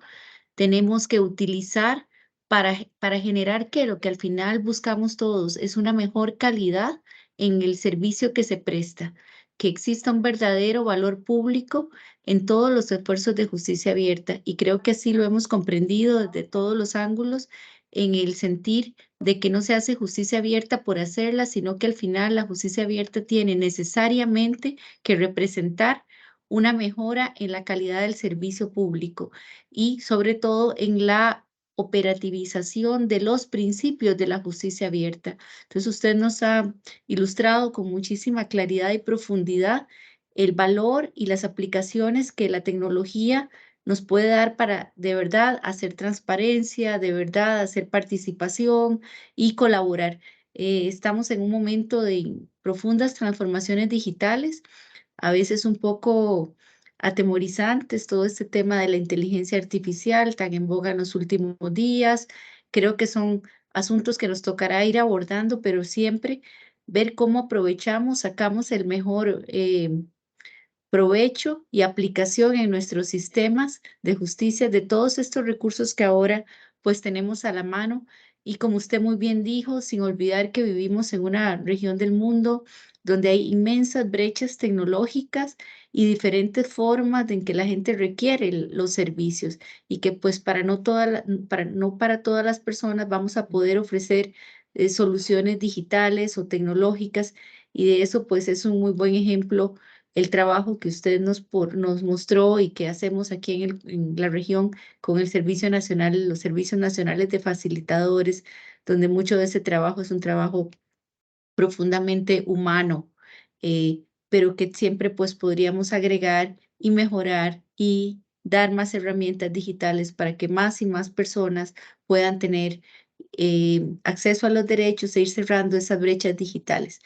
tenemos que utilizar para generar que lo que al final buscamos todos es una mejor calidad en el servicio que se presta, que exista un verdadero valor público en todos los esfuerzos de justicia abierta. Y creo que así lo hemos comprendido desde todos los ángulos, en el sentir de que no se hace justicia abierta por hacerla, sino que al final la justicia abierta tiene necesariamente que representar una mejora en la calidad del servicio público y sobre todo en la operativización de los principios de la justicia abierta. Entonces, usted nos ha ilustrado con muchísima claridad y profundidad el valor y las aplicaciones que la tecnología nos puede dar para de verdad hacer transparencia, de verdad hacer participación y colaborar. Estamos en un momento de profundas transformaciones digitales, a veces un poco atemorizantes, todo este tema de la inteligencia artificial tan en boga en los últimos días. Creo que son asuntos que nos tocará ir abordando, pero siempre ver cómo aprovechamos, sacamos el mejor provecho y aplicación en nuestros sistemas de justicia de todos estos recursos que ahora pues tenemos a la mano. Y como usted muy bien dijo, sin olvidar que vivimos en una región del mundo donde hay inmensas brechas tecnológicas y diferentes formas en que la gente requiere los servicios y que pues no para todas las personas vamos a poder ofrecer soluciones digitales o tecnológicas, y de eso pues es un muy buen ejemplo el trabajo que usted nos mostró y que hacemos aquí en la región con el Servicio Nacional, los Servicios Nacionales de Facilitadores, donde mucho de ese trabajo es un trabajo profundamente humano, pero que siempre pues podríamos agregar y mejorar y dar más herramientas digitales para que más y más personas puedan tener acceso a los derechos e ir cerrando esas brechas digitales.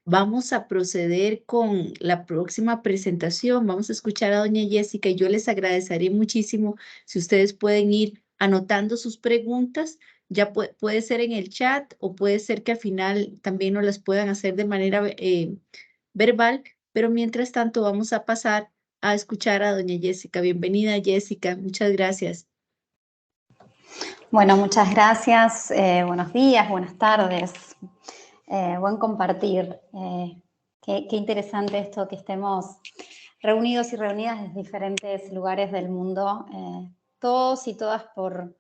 Vamos a proceder con la próxima presentación. Vamos a escuchar a doña Jessica y yo les agradeceré muchísimo si ustedes pueden ir anotando sus preguntas. Ya puede ser en el chat o puede ser que al final también nos las puedan hacer de manera verbal, pero mientras tanto vamos a pasar a escuchar a doña Jessica. Bienvenida, Jessica. Muchas gracias. Bueno, muchas gracias. Buenos días, buenas tardes. Buen compartir. Qué interesante esto que estemos reunidos y reunidas desde diferentes lugares del mundo, todos y todas por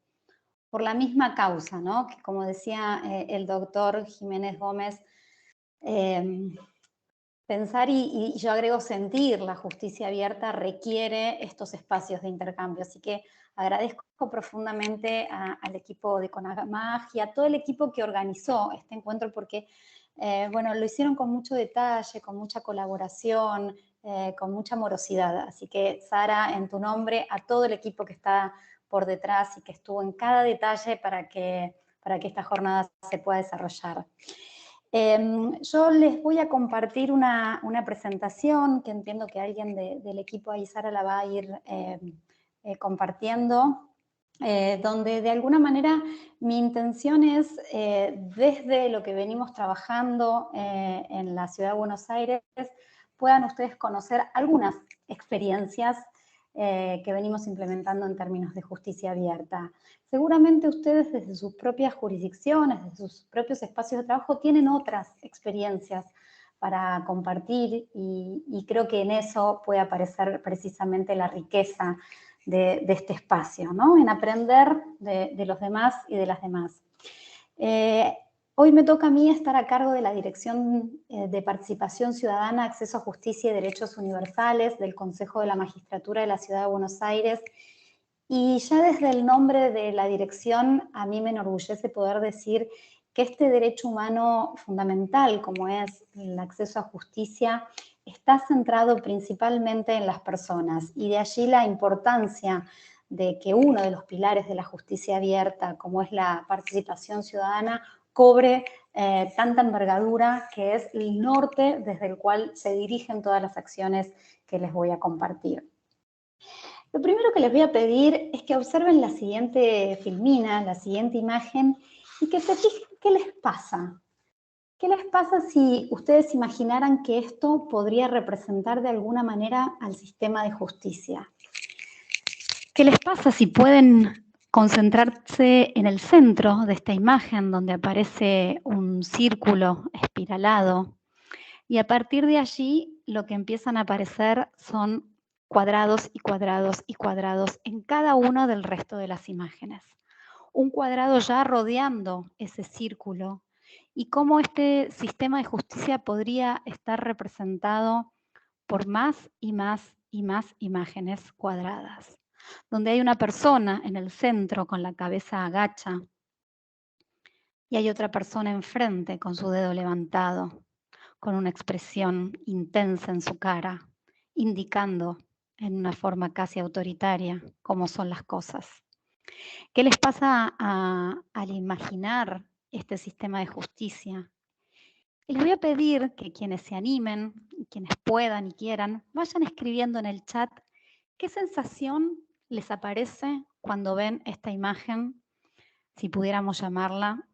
la misma causa, ¿no? Que como decía el doctor Jiménez Gómez, pensar y yo agrego sentir, la justicia abierta requiere estos espacios de intercambio. Así que agradezco profundamente al equipo de CONAMAG y a todo el equipo que organizó este encuentro porque, bueno, lo hicieron con mucho detalle, con mucha colaboración, con mucha amorosidad. Así que, Sara, en tu nombre, a todo el equipo que está por detrás y que estuvo en cada detalle para que esta jornada se pueda desarrollar. Yo les voy a compartir una presentación que entiendo que alguien del equipo ahí, Sara, la va a ir compartiendo, donde de alguna manera mi intención es, desde lo que venimos trabajando en la Ciudad de Buenos Aires, puedan ustedes conocer algunas experiencias que venimos implementando en términos de justicia abierta. Seguramente ustedes desde sus propias jurisdicciones, desde sus propios espacios de trabajo, tienen otras experiencias para compartir y creo que en eso puede aparecer precisamente la riqueza de este espacio, ¿no? En aprender de los demás y de las demás. Hoy me toca a mí estar a cargo de la Dirección de Participación Ciudadana, Acceso a Justicia y Derechos Universales del Consejo de la Magistratura de la Ciudad de Buenos Aires. Y ya desde el nombre de la dirección, a mí me enorgullece poder decir que este derecho humano fundamental, como es el acceso a justicia, está centrado principalmente en las personas. Y de allí la importancia de que uno de los pilares de la justicia abierta, como es la participación ciudadana, cobre tanta envergadura, que es el norte desde el cual se dirigen todas las acciones que les voy a compartir. Lo primero que les voy a pedir es que observen la siguiente filmina, la siguiente imagen, y que se fijen qué les pasa. ¿Qué les pasa si ustedes imaginaran que esto podría representar de alguna manera al sistema de justicia? ¿Qué les pasa si pueden concentrarse en el centro de esta imagen donde aparece un círculo espiralado? Y a partir de allí lo que empiezan a aparecer son cuadrados y cuadrados y cuadrados en cada uno del resto de las imágenes. Un cuadrado ya rodeando ese círculo y cómo este sistema de justicia podría estar representado por más y más y más imágenes cuadradas, donde hay una persona en el centro con la cabeza agacha y hay otra persona enfrente con su dedo levantado, con una expresión intensa en su cara, indicando en una forma casi autoritaria cómo son las cosas. ¿Qué les pasa al imaginar este sistema de justicia Y les voy a pedir que quienes se animen, quienes puedan y quieran, vayan escribiendo en el chat qué sensación les aparece cuando ven esta imagen, si pudiéramos llamarla,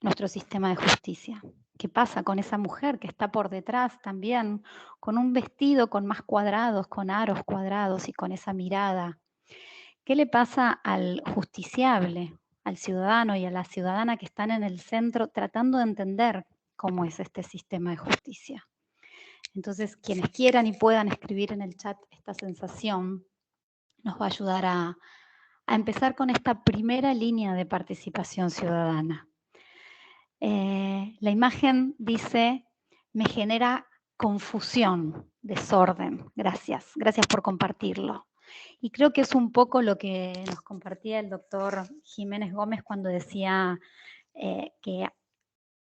nuestro sistema de justicia. ¿Qué pasa con esa mujer que está por detrás también, con un vestido con más cuadrados, con aros cuadrados y con esa mirada? ¿Qué le pasa al justiciable, al ciudadano y a la ciudadana que están en el centro tratando de entender cómo es este sistema de justicia? Entonces, quienes quieran y puedan escribir en el chat esta sensación, nos va a ayudar a empezar con esta primera línea de participación ciudadana. La imagen dice, me genera confusión, desorden. Gracias, gracias por compartirlo. Y creo que es un poco lo que nos compartía el doctor Jiménez Gómez cuando decía que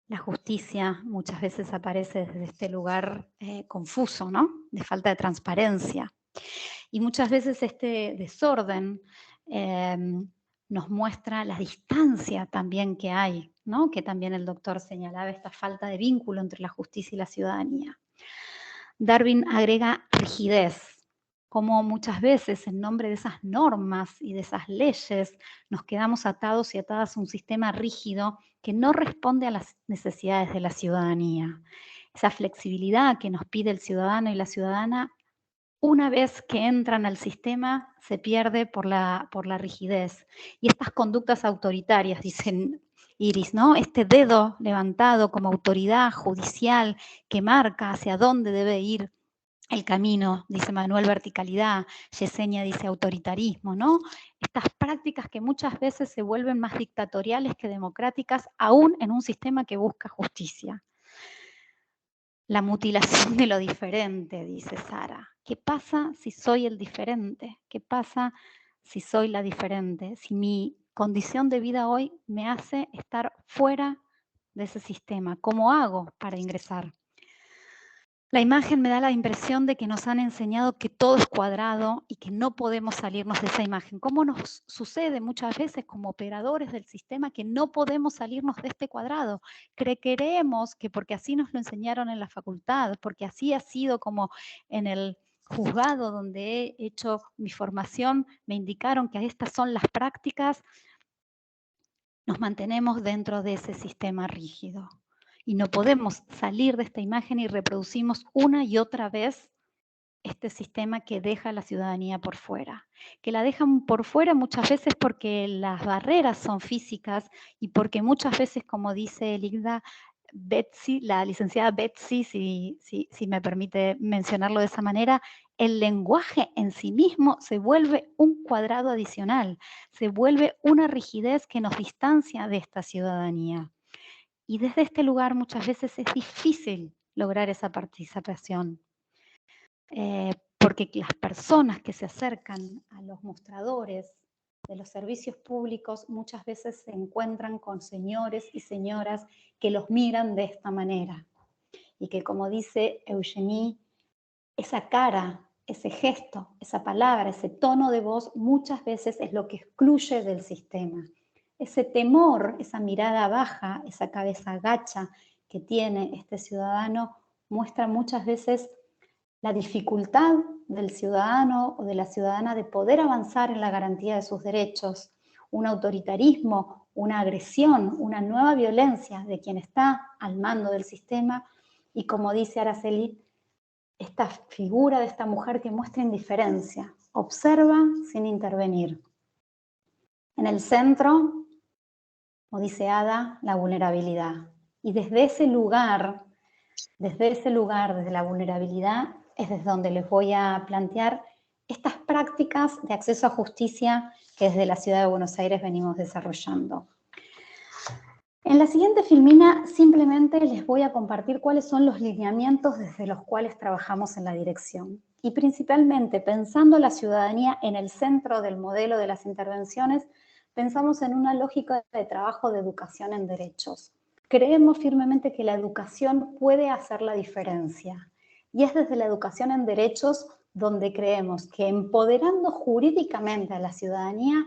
la justicia muchas veces aparece desde este lugar confuso, ¿no? De falta de transparencia. Y muchas veces este desorden nos muestra la distancia también que hay, ¿no? Que también el doctor señalaba, esta falta de vínculo entre la justicia y la ciudadanía. Darwin agrega rigidez, como muchas veces en nombre de esas normas y de esas leyes nos quedamos atados y atadas a un sistema rígido que no responde a las necesidades de la ciudadanía. Esa flexibilidad que nos pide el ciudadano y la ciudadana, una vez que entran al sistema, se pierde por la rigidez. Y estas conductas autoritarias, dicen Iris, ¿no? Este dedo levantado como autoridad judicial que marca hacia dónde debe ir el camino, dice Manuel, verticalidad, Yesenia dice autoritarismo, ¿no? Estas prácticas que muchas veces se vuelven más dictatoriales que democráticas, aún en un sistema que busca justicia. La mutilación de lo diferente, dice Sara. ¿Qué pasa si soy el diferente? ¿Qué pasa si soy la diferente? Si mi condición de vida hoy me hace estar fuera de ese sistema, ¿cómo hago para ingresar? La imagen me da la impresión de que nos han enseñado que todo es cuadrado y que no podemos salirnos de esa imagen. ¿Cómo nos sucede muchas veces como operadores del sistema que no podemos salirnos de este cuadrado? Creemos que porque así nos lo enseñaron en la facultad, porque así ha sido como en el juzgado donde he hecho mi formación, me indicaron que estas son las prácticas, nos mantenemos dentro de ese sistema rígido. Y no podemos salir de esta imagen y reproducimos una y otra vez este sistema que deja a la ciudadanía por fuera. Que la dejan por fuera muchas veces porque las barreras son físicas y porque muchas veces, como dice Eligda, Betsy, la licenciada Betsy, si me permite mencionarlo de esa manera, el lenguaje en sí mismo se vuelve un cuadrado adicional, se vuelve una rigidez que nos distancia de esta ciudadanía. Y desde este lugar muchas veces es difícil lograr esa participación, porque las personas que se acercan a los mostradores de los servicios públicos muchas veces se encuentran con señores y señoras que los miran de esta manera. Y que, como dice Eugenie, esa cara, ese gesto, esa palabra, ese tono de voz muchas veces es lo que excluye del sistema. Ese temor, esa mirada baja, esa cabeza gacha que tiene este ciudadano muestra muchas veces la dificultad del ciudadano o de la ciudadana de poder avanzar en la garantía de sus derechos, un autoritarismo, una agresión, una nueva violencia de quien está al mando del sistema y, como dice Araceli, esta figura de esta mujer que muestra indiferencia, observa sin intervenir. En el centro, como dice Ada, la vulnerabilidad. Y desde ese lugar, desde la vulnerabilidad, es desde donde les voy a plantear estas prácticas de acceso a justicia que desde la Ciudad de Buenos Aires venimos desarrollando. En la siguiente filmina simplemente les voy a compartir cuáles son los lineamientos desde los cuales trabajamos en la dirección. Y principalmente, pensando la ciudadanía en el centro del modelo de las intervenciones, pensamos en una lógica de trabajo de educación en derechos. Creemos firmemente que la educación puede hacer la diferencia. Y es desde la educación en derechos donde creemos que empoderando jurídicamente a la ciudadanía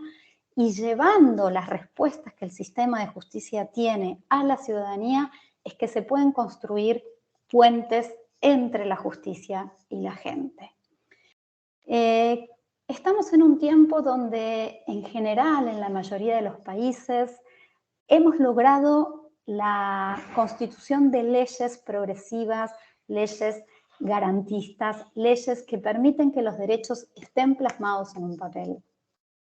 y llevando las respuestas que el sistema de justicia tiene a la ciudadanía, es que se pueden construir puentes entre la justicia y la gente. Estamos en un tiempo donde, en general, en la mayoría de los países, hemos logrado la constitución de leyes progresivas, leyes garantistas, leyes que permiten que los derechos estén plasmados en un papel.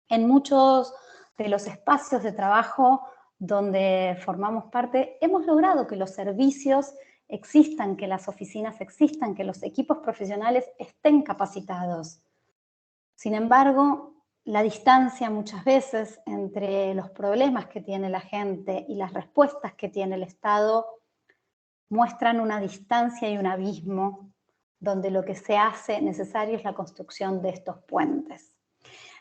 En muchos de los espacios de trabajo donde formamos parte, hemos logrado que los servicios existan, que las oficinas existan, que los equipos profesionales estén capacitados. Sin embargo, la distancia muchas veces entre los problemas que tiene la gente y las respuestas que tiene el Estado muestran una distancia y un abismo donde lo que se hace necesario es la construcción de estos puentes.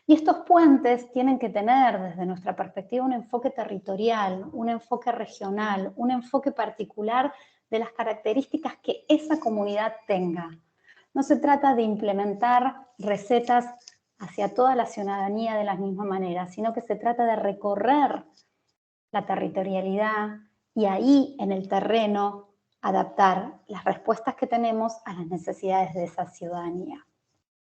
Y estos puentes tienen que tener, desde nuestra perspectiva, un enfoque territorial, un enfoque regional, un enfoque particular de las características que esa comunidad tenga. No se trata de implementar recetas hacia toda la ciudadanía de la misma manera, sino que se trata de recorrer la territorialidad y ahí, en el terreno, adaptar las respuestas que tenemos a las necesidades de esa ciudadanía.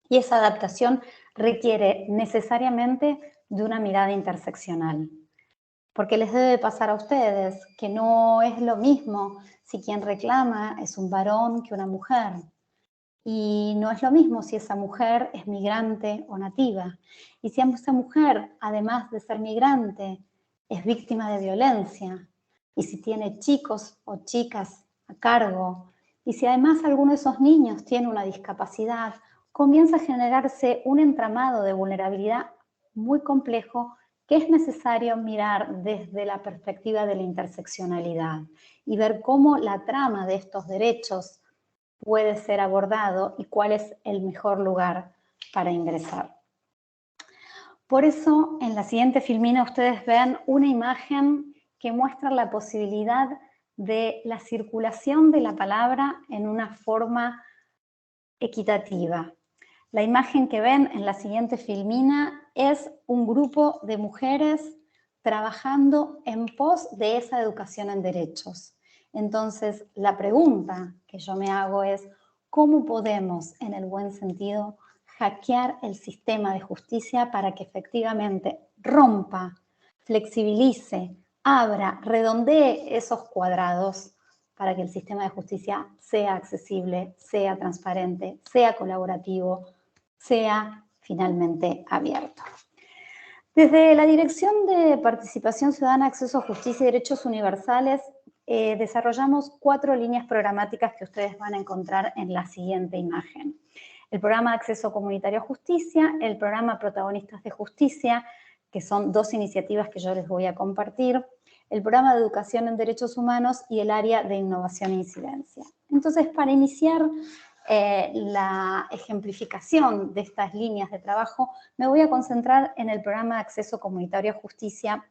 Y esa adaptación requiere necesariamente de una mirada interseccional. Porque les debe pasar a ustedes que no es lo mismo si quien reclama es un varón que una mujer. Y no es lo mismo si esa mujer es migrante o nativa. Y si esa mujer, además de ser migrante, es víctima de violencia. Y si tiene chicos o chicas a cargo. Y si además alguno de esos niños tiene una discapacidad, comienza a generarse un entramado de vulnerabilidad muy complejo que es necesario mirar desde la perspectiva de la interseccionalidad y ver cómo la trama de estos derechos puede ser abordado y cuál es el mejor lugar para ingresar. Por eso, en la siguiente filmina ustedes ven una imagen que muestra la posibilidad de la circulación de la palabra en una forma equitativa. La imagen que ven en la siguiente filmina es un grupo de mujeres trabajando en pos de esa educación en derechos. Entonces, la pregunta que yo me hago es, ¿cómo podemos, en el buen sentido, hackear el sistema de justicia para que efectivamente rompa, flexibilice, abra, redondee esos cuadrados para que el sistema de justicia sea accesible, sea transparente, sea colaborativo, sea finalmente abierto? Desde la Dirección de Participación Ciudadana, Acceso a Justicia y Derechos Universales, desarrollamos 4 líneas programáticas que ustedes van a encontrar en la siguiente imagen. El programa de Acceso Comunitario a Justicia, el programa Protagonistas de Justicia, que son 2 iniciativas que yo les voy a compartir, el programa de Educación en Derechos Humanos y el área de Innovación e Incidencia. Entonces, para iniciar la ejemplificación de estas líneas de trabajo, me voy a concentrar en el programa de Acceso Comunitario a Justicia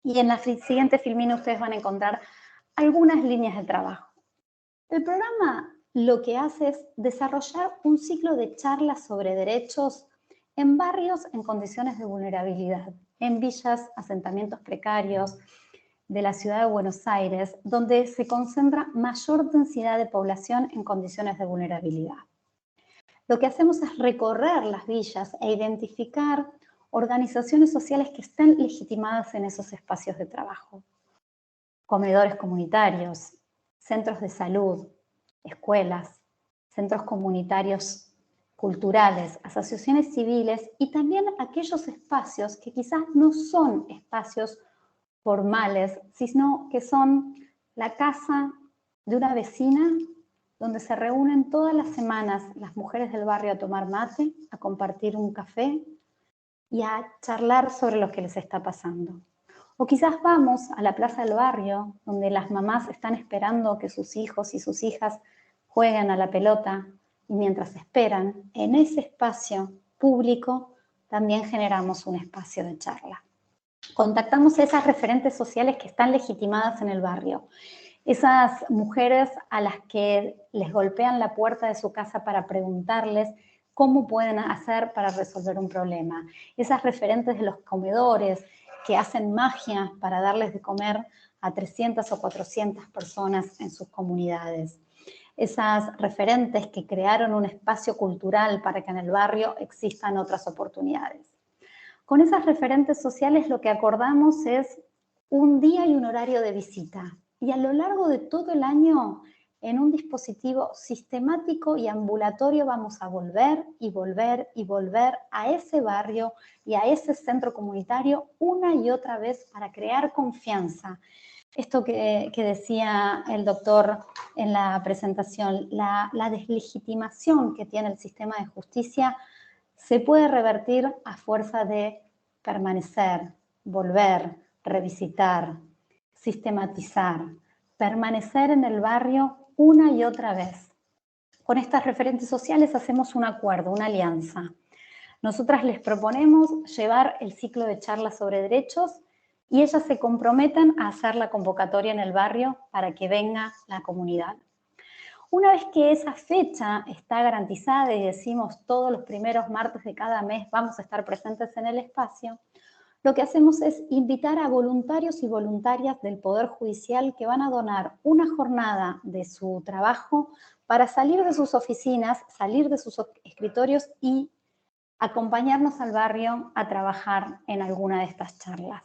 y en la siguiente filmina ustedes van a encontrar algunas líneas de trabajo. El programa lo que hace es desarrollar un ciclo de charlas sobre derechos en barrios en condiciones de vulnerabilidad, en villas, asentamientos precarios de la ciudad de Buenos Aires, donde se concentra mayor densidad de población en condiciones de vulnerabilidad. Lo que hacemos es recorrer las villas e identificar organizaciones sociales que estén legitimadas en esos espacios de trabajo. Comedores comunitarios, centros de salud, escuelas, centros comunitarios culturales, asociaciones civiles y también aquellos espacios que quizás no son espacios formales, sino que son la casa de una vecina donde se reúnen todas las semanas las mujeres del barrio a tomar mate, a compartir un café y a charlar sobre lo que les está pasando. O quizás vamos a la plaza del barrio, donde las mamás están esperando que sus hijos y sus hijas jueguen a la pelota, y mientras esperan, en ese espacio público también generamos un espacio de charla. Contactamos a esas referentes sociales que están legitimadas en el barrio, esas mujeres a las que les golpean la puerta de su casa para preguntarles cómo pueden hacer para resolver un problema, esas referentes de los comedores que hacen magia para darles de comer a 300 o 400 personas en sus comunidades. Esas referentes que crearon un espacio cultural para que en el barrio existan otras oportunidades. Con esas referentes sociales lo que acordamos es un día y un horario de visita. Y a lo largo de todo el año, en un dispositivo sistemático y ambulatorio, vamos a volver y volver y volver a ese barrio y a ese centro comunitario una y otra vez para crear confianza. Esto que decía el doctor en la presentación, la deslegitimación que tiene el sistema de justicia se puede revertir a fuerza de permanecer, volver, revisitar, sistematizar, permanecer en el barrio una y otra vez. Con estas referentes sociales hacemos un acuerdo, una alianza. Nosotras les proponemos llevar el ciclo de charlas sobre derechos y ellas se comprometen a hacer la convocatoria en el barrio para que venga la comunidad. Una vez que esa fecha está garantizada y decimos todos los primeros martes de cada mes vamos a estar presentes en el espacio, lo que hacemos es invitar a voluntarios y voluntarias del Poder Judicial que van a donar una jornada de su trabajo para salir de sus oficinas, salir de sus escritorios y acompañarnos al barrio a trabajar en alguna de estas charlas.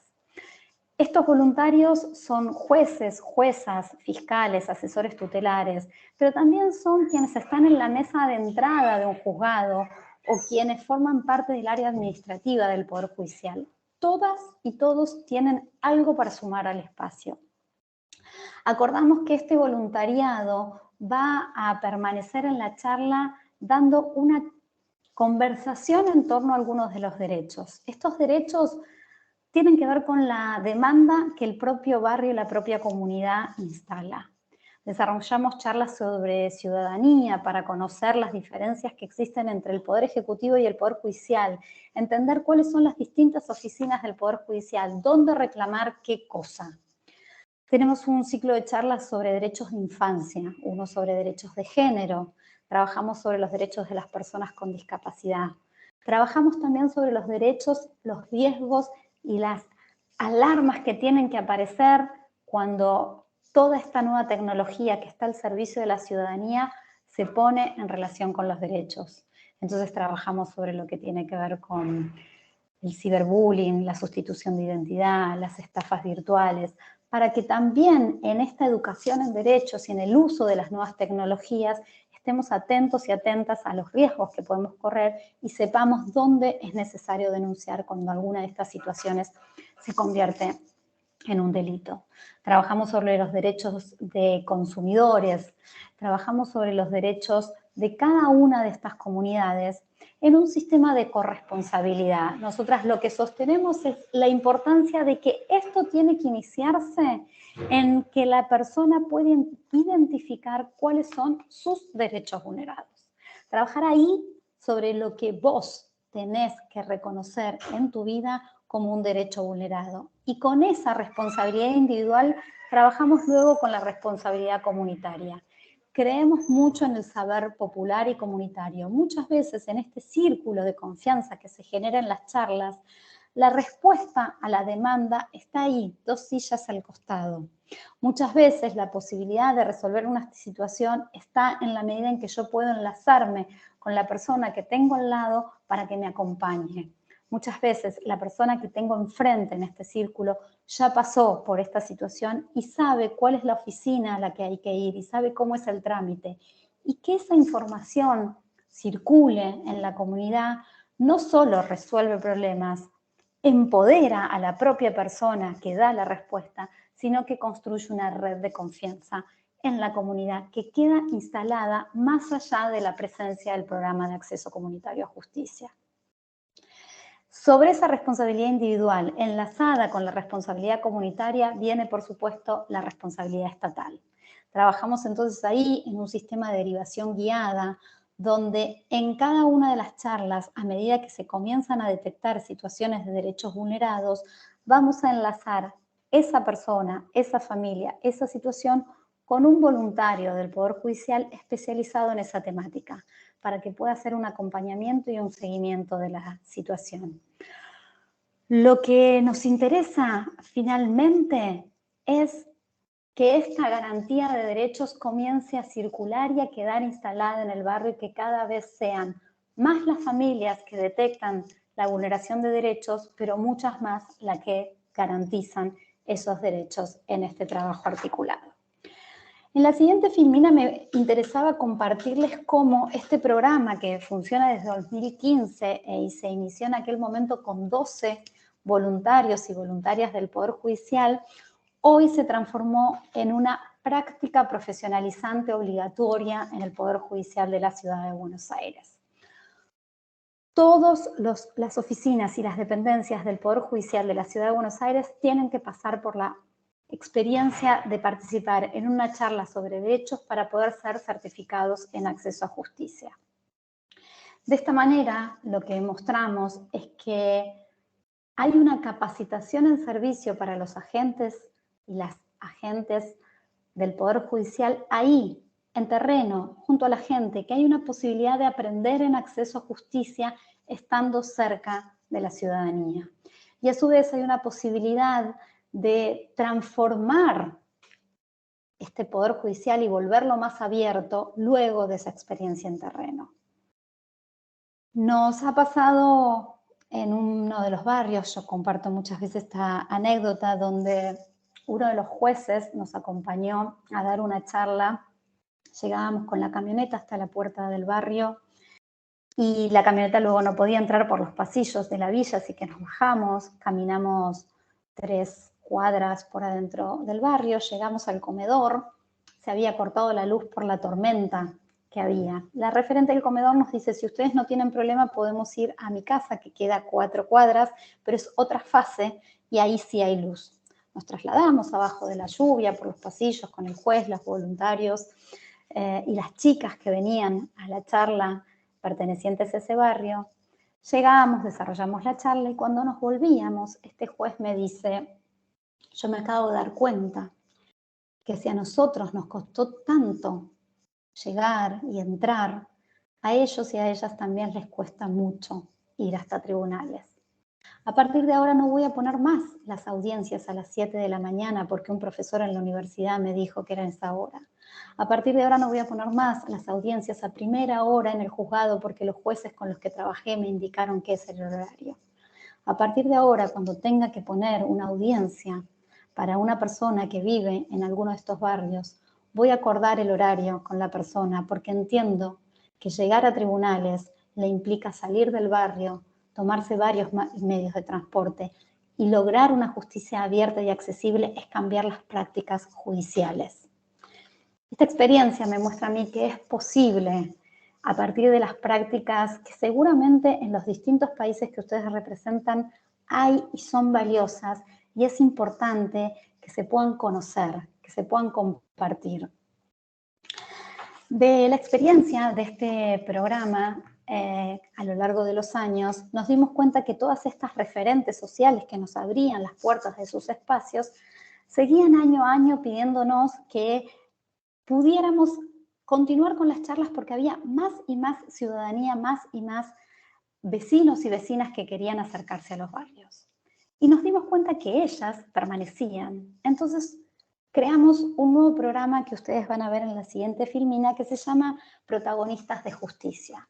Estos voluntarios son jueces, juezas, fiscales, asesores tutelares, pero también son quienes están en la mesa de entrada de un juzgado o quienes forman parte del área administrativa del Poder Judicial. Todas y todos tienen algo para sumar al espacio. Acordamos que este voluntariado va a permanecer en la charla dando una conversación en torno a algunos de los derechos. Estos derechos tienen que ver con la demanda que el propio barrio y la propia comunidad instala. Desarrollamos charlas sobre ciudadanía para conocer las diferencias que existen entre el Poder Ejecutivo y el Poder Judicial, entender cuáles son las distintas oficinas del Poder Judicial, dónde reclamar qué cosa. Tenemos un ciclo de charlas sobre derechos de infancia, uno sobre derechos de género, trabajamos sobre los derechos de las personas con discapacidad, trabajamos también sobre los derechos, los riesgos y las alarmas que tienen que aparecer cuando toda esta nueva tecnología que está al servicio de la ciudadanía se pone en relación con los derechos. Entonces trabajamos sobre lo que tiene que ver con el ciberbullying, la sustitución de identidad, las estafas virtuales, para que también en esta educación en derechos y en el uso de las nuevas tecnologías estemos atentos y atentas a los riesgos que podemos correr y sepamos dónde es necesario denunciar cuando alguna de estas situaciones se convierte en un delito. Trabajamos sobre los derechos de consumidores, trabajamos sobre los derechos de cada una de estas comunidades en un sistema de corresponsabilidad. Nosotras lo que sostenemos es la importancia de que esto tiene que iniciarse en que la persona puede identificar cuáles son sus derechos vulnerados. Trabajar ahí sobre lo que vos tenés que reconocer en tu vida como un derecho vulnerado. Y con esa responsabilidad individual trabajamos luego con la responsabilidad comunitaria. Creemos mucho en el saber popular y comunitario. Muchas veces en este círculo de confianza que se genera en las charlas, la respuesta a la demanda está ahí, 2 sillas al costado. Muchas veces la posibilidad de resolver una situación está en la medida en que yo puedo enlazarme con la persona que tengo al lado para que me acompañe. Muchas veces la persona que tengo enfrente en este círculo ya pasó por esta situación y sabe cuál es la oficina a la que hay que ir y sabe cómo es el trámite. Y que esa información circule en la comunidad no solo resuelve problemas, empodera a la propia persona que da la respuesta, sino que construye una red de confianza en la comunidad que queda instalada más allá de la presencia del programa de acceso comunitario a justicia. Sobre esa responsabilidad individual, enlazada con la responsabilidad comunitaria, viene, por supuesto, la responsabilidad estatal. Trabajamos entonces ahí en un sistema de derivación guiada, donde en cada una de las charlas, a medida que se comienzan a detectar situaciones de derechos vulnerados, vamos a enlazar esa persona, esa familia, esa situación con un voluntario del Poder Judicial especializado en esa temática, para que pueda hacer un acompañamiento y un seguimiento de la situación. Lo que nos interesa finalmente es que esta garantía de derechos comience a circular y a quedar instalada en el barrio y que cada vez sean más las familias que detectan la vulneración de derechos, pero muchas más las que garantizan esos derechos en este trabajo articulado. En la siguiente filmina me interesaba compartirles cómo este programa, que funciona desde 2015 y se inició en aquel momento con 12 voluntarios y voluntarias del Poder Judicial, hoy se transformó en una práctica profesionalizante obligatoria en el Poder Judicial de la Ciudad de Buenos Aires. Todas las oficinas y las dependencias del Poder Judicial de la Ciudad de Buenos Aires tienen que pasar por la experiencia de participar en una charla sobre derechos para poder ser certificados en acceso a justicia. De esta manera, lo que mostramos es que hay una capacitación en servicio para los agentes y las agentes del Poder Judicial ahí, en terreno, junto a la gente, que hay una posibilidad de aprender en acceso a justicia estando cerca de la ciudadanía. Y a su vez hay una posibilidad de transformar este Poder Judicial y volverlo más abierto luego de esa experiencia en terreno. Nos ha pasado en uno de los barrios, yo comparto muchas veces esta anécdota, donde uno de los jueces nos acompañó a dar una charla. Llegábamos con la camioneta hasta la puerta del barrio y la camioneta luego no podía entrar por los pasillos de la villa, así que nos bajamos, caminamos 3 cuadras por adentro del barrio, llegamos al comedor, se había cortado la luz por la tormenta que había. La referente del comedor nos dice, si ustedes no tienen problema podemos ir a mi casa, que queda 4 cuadras, pero es otra fase y ahí sí hay luz. Nos trasladamos abajo de la lluvia por los pasillos con el juez, los voluntarios y las chicas que venían a la charla pertenecientes a ese barrio. Llegamos, desarrollamos la charla y cuando nos volvíamos, este juez me dice, yo me acabo de dar cuenta que si a nosotros nos costó tanto llegar y entrar, a ellos y a ellas también les cuesta mucho ir hasta tribunales. A partir de ahora no voy a poner más las audiencias a las 7 de la mañana porque un profesor en la universidad me dijo que era esa hora. A partir de ahora no voy a poner más las audiencias a primera hora en el juzgado porque los jueces con los que trabajé me indicaron que es el horario. A partir de ahora, cuando tenga que poner una audiencia para una persona que vive en alguno de estos barrios, voy a acordar el horario con la persona porque entiendo que llegar a tribunales le implica salir del barrio, tomarse varios medios de transporte y lograr una justicia abierta y accesible es cambiar las prácticas judiciales. Esta experiencia me muestra a mí que es posible a partir de las prácticas que seguramente en los distintos países que ustedes representan hay y son valiosas y es importante que se puedan conocer, que se puedan compartir. De la experiencia de este programa a lo largo de los años, nos dimos cuenta que todas estas referentes sociales que nos abrían las puertas de sus espacios seguían año a año pidiéndonos que pudiéramos continuar con las charlas porque había más y más ciudadanía, más y más vecinos y vecinas que querían acercarse a los barrios. Y nos dimos cuenta que ellas permanecían. Entonces creamos un nuevo programa que ustedes van a ver en la siguiente filmina que se llama Protagonistas de Justicia.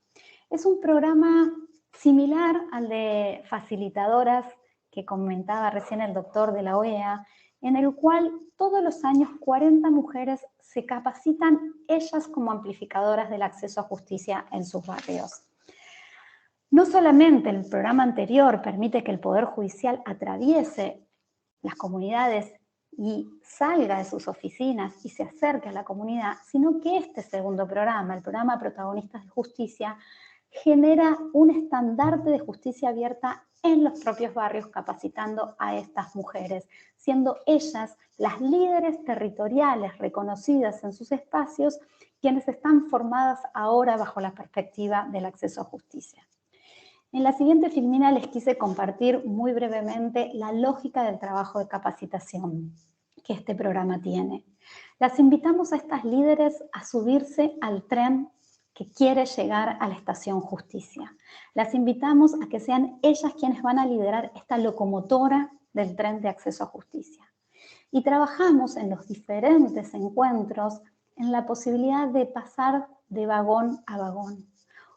Es un programa similar al de facilitadoras que comentaba recién el doctor de la OEA, en el cual todos los años 40 mujeres se capacitan ellas como amplificadoras del acceso a justicia en sus barrios. No solamente el programa anterior permite que el Poder Judicial atraviese las comunidades y salga de sus oficinas y se acerque a la comunidad, sino que este segundo programa, el programa Protagonistas de Justicia, genera un estandarte de justicia abierta en los propios barrios, capacitando a estas mujeres, siendo ellas las líderes territoriales reconocidas en sus espacios, quienes están formadas ahora bajo la perspectiva del acceso a justicia. En la siguiente filmina les quise compartir muy brevemente la lógica del trabajo de capacitación que este programa tiene. Las invitamos a estas líderes a subirse al tren que quiere llegar a la estación Justicia. Las invitamos a que sean ellas quienes van a liderar esta locomotora del tren de acceso a justicia. Y trabajamos en los diferentes encuentros en la posibilidad de pasar de vagón a vagón.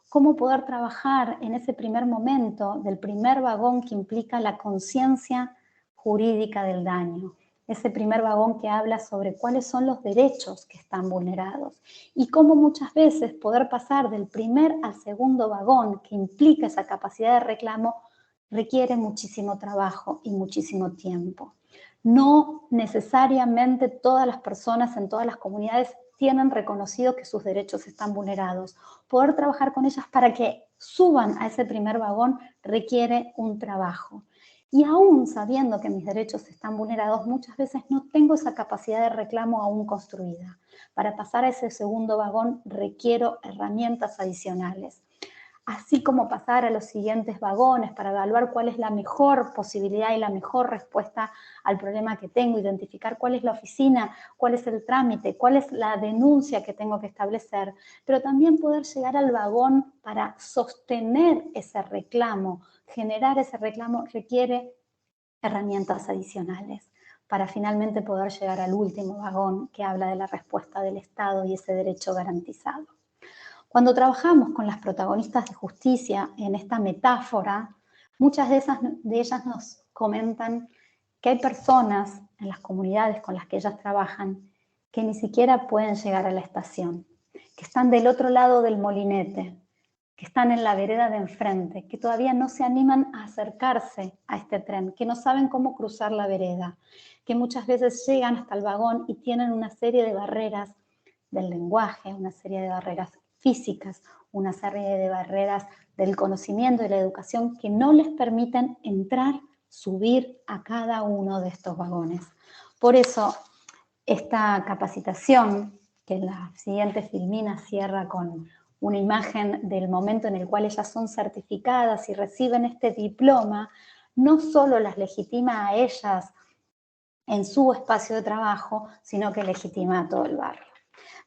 Cómo poder trabajar en ese primer momento del primer vagón que implica la conciencia jurídica del daño. Ese primer vagón que habla sobre cuáles son los derechos que están vulnerados y cómo muchas veces poder pasar del primer al segundo vagón que implica esa capacidad de reclamo requiere muchísimo trabajo y muchísimo tiempo. No necesariamente todas las personas en todas las comunidades tienen reconocido que sus derechos están vulnerados. Poder trabajar con ellas para que suban a ese primer vagón requiere un trabajo. Y aún sabiendo que mis derechos están vulnerados, muchas veces no tengo esa capacidad de reclamo aún construida. Para pasar a ese segundo vagón requiero herramientas adicionales. Así como pasar a los siguientes vagones para evaluar cuál es la mejor posibilidad y la mejor respuesta al problema que tengo, identificar cuál es la oficina, cuál es el trámite, cuál es la denuncia que tengo que establecer, pero también poder llegar al vagón para sostener ese reclamo, generar ese reclamo requiere herramientas adicionales para finalmente poder llegar al último vagón que habla de la respuesta del Estado y ese derecho garantizado. Cuando trabajamos con las protagonistas de justicia en esta metáfora, muchas de ellas nos comentan que hay personas en las comunidades con las que ellas trabajan que ni siquiera pueden llegar a la estación, que están del otro lado del molinete, que están en la vereda de enfrente, que todavía no se animan a acercarse a este tren, que no saben cómo cruzar la vereda, que muchas veces llegan hasta el vagón y tienen una serie de barreras del lenguaje, una serie de barreras físicas, una serie de barreras del conocimiento y la educación que no les permiten entrar, subir a cada uno de estos vagones. Por eso, esta capacitación, que la siguiente filmina cierra con una imagen del momento en el cual ellas son certificadas y reciben este diploma, no solo las legitima a ellas en su espacio de trabajo, sino que legitima a todo el barrio.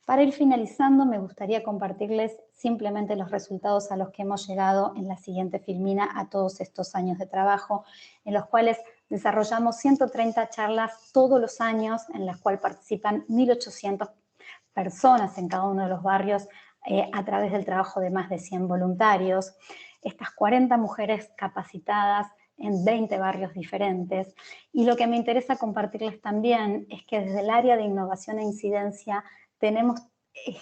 Para ir finalizando, me gustaría compartirles simplemente los resultados a los que hemos llegado en la siguiente filmina a todos estos años de trabajo, en los cuales desarrollamos 130 charlas todos los años, en las cuales participan 1.800 personas en cada uno de los barrios a través del trabajo de más de 100 voluntarios. Estas 40 mujeres capacitadas en 20 barrios diferentes. Y lo que me interesa compartirles también es que desde el área de innovación e incidencia tenemos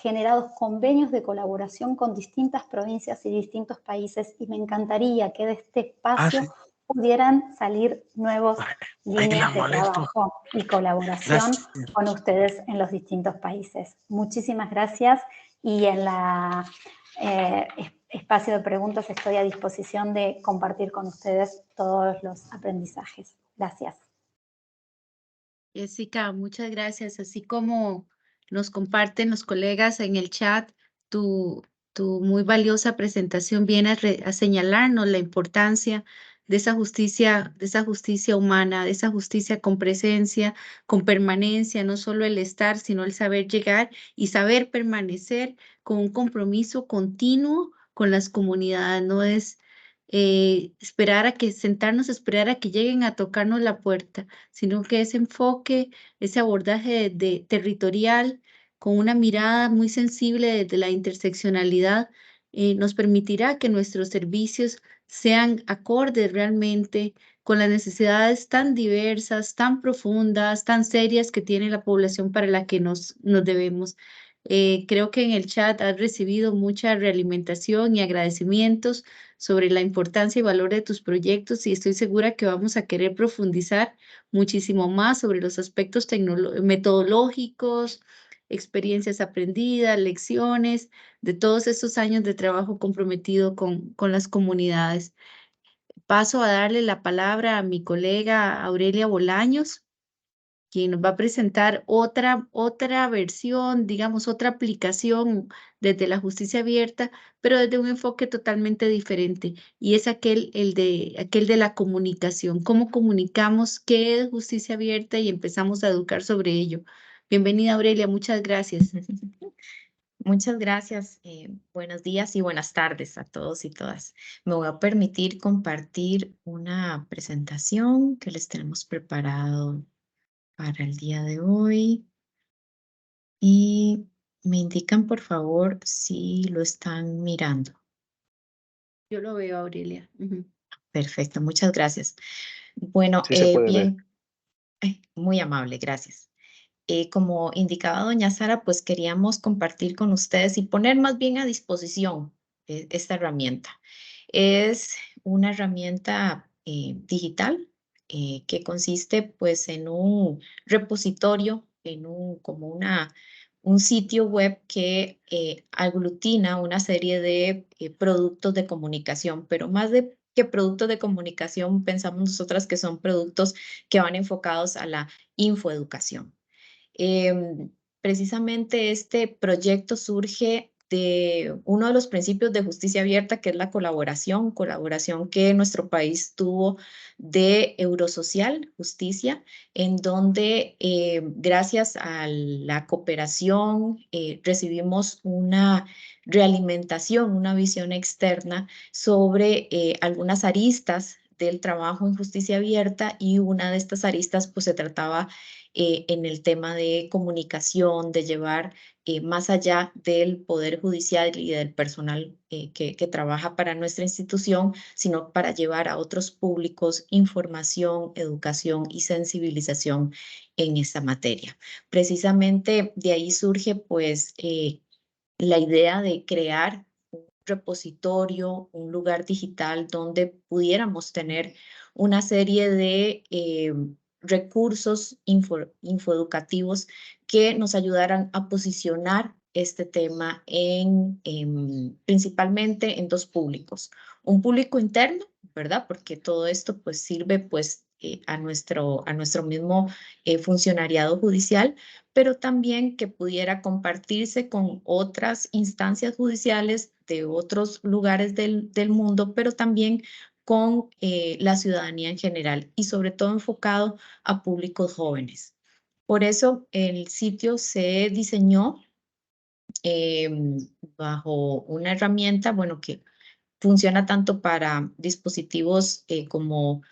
generados convenios de colaboración con distintas provincias y distintos países y me encantaría que de este espacio pudieran salir nuevos líneas de trabajo y colaboración con ustedes en los distintos países. Muchísimas gracias y en la espacio de preguntas estoy a disposición de compartir con ustedes todos los aprendizajes. Gracias. Jessica, muchas gracias. Así como nos comparten los colegas en el chat, tu muy valiosa presentación viene a señalarnos la importancia de esa justicia humana, de esa justicia con presencia, con permanencia, no solo el estar, sino el saber llegar y saber permanecer con un compromiso continuo con las comunidades. No es sentarnos a esperar a que lleguen a tocarnos la puerta, sino que ese enfoque, ese abordaje territorial, con una mirada muy sensible desde la interseccionalidad, nos permitirá que nuestros servicios sean acordes realmente con las necesidades tan diversas, tan profundas, tan serias que tiene la población para la que nos debemos. Creo que en el chat has recibido mucha realimentación y agradecimientos sobre la importancia y valor de tus proyectos y estoy segura que vamos a querer profundizar muchísimo más sobre los aspectos metodológicos, experiencias aprendidas, lecciones, de todos estos años de trabajo comprometido con las comunidades. Paso a darle la palabra a mi colega Aurelia Bolaños, quien nos va a presentar otra versión, digamos, otra aplicación desde la justicia abierta, pero desde un enfoque totalmente diferente, y es aquel de la comunicación, cómo comunicamos qué es justicia abierta y empezamos a educar sobre ello. Bienvenida, Aurelia, muchas gracias. Muchas gracias. Buenos días y buenas tardes a todos y todas. Me voy a permitir compartir una presentación que les tenemos preparado para el día de hoy. Y me indican, por favor, si lo están mirando. Yo lo veo, Aurelia. Perfecto, muchas gracias. Bueno, Sí se puede ver. bien, muy amable, gracias. Como indicaba doña Sara, pues queríamos compartir con ustedes y poner más bien a disposición esta herramienta. Es una herramienta digital que consiste pues en un repositorio, en un sitio web que aglutina una serie de productos de comunicación, pero más de que productos de comunicación, pensamos nosotras que son productos que van enfocados a la infoeducación. Precisamente este proyecto surge de uno de los principios de justicia abierta, que es la colaboración que nuestro país tuvo de Eurosocial, justicia, en donde gracias a la cooperación recibimos una realimentación, una visión externa sobre algunas aristas del trabajo en justicia abierta, y una de estas aristas pues se trataba en el tema de comunicación, de llevar más allá del Poder Judicial y del personal que trabaja para nuestra institución, sino para llevar a otros públicos información, educación y sensibilización en esta materia. Precisamente de ahí surge pues la idea de crear un repositorio, un lugar digital donde pudiéramos tener una serie de recursos infoeducativos que nos ayudaran a posicionar este tema principalmente en dos públicos. Un público interno, ¿verdad? Porque todo esto pues sirve pues a nuestro mismo funcionariado judicial, pero también que pudiera compartirse con otras instancias judiciales de otros lugares del mundo, pero también con la ciudadanía en general y sobre todo enfocado a públicos jóvenes. Por eso el sitio se diseñó bajo una herramienta, bueno, que funciona tanto para dispositivos como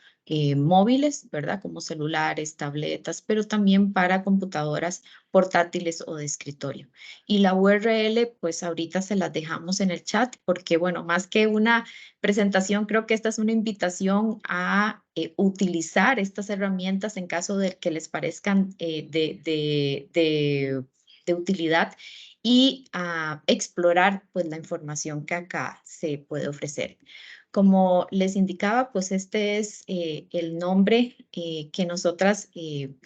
móviles, ¿verdad? Como celulares, tabletas, pero también para computadoras portátiles o de escritorio. Y la URL, pues ahorita se las dejamos en el chat porque, bueno, más que una presentación, creo que esta es una invitación a utilizar estas herramientas en caso de que les parezcan de utilidad, y a explorar pues la información que acá se puede ofrecer. Como les indicaba, pues este es el nombre que nosotras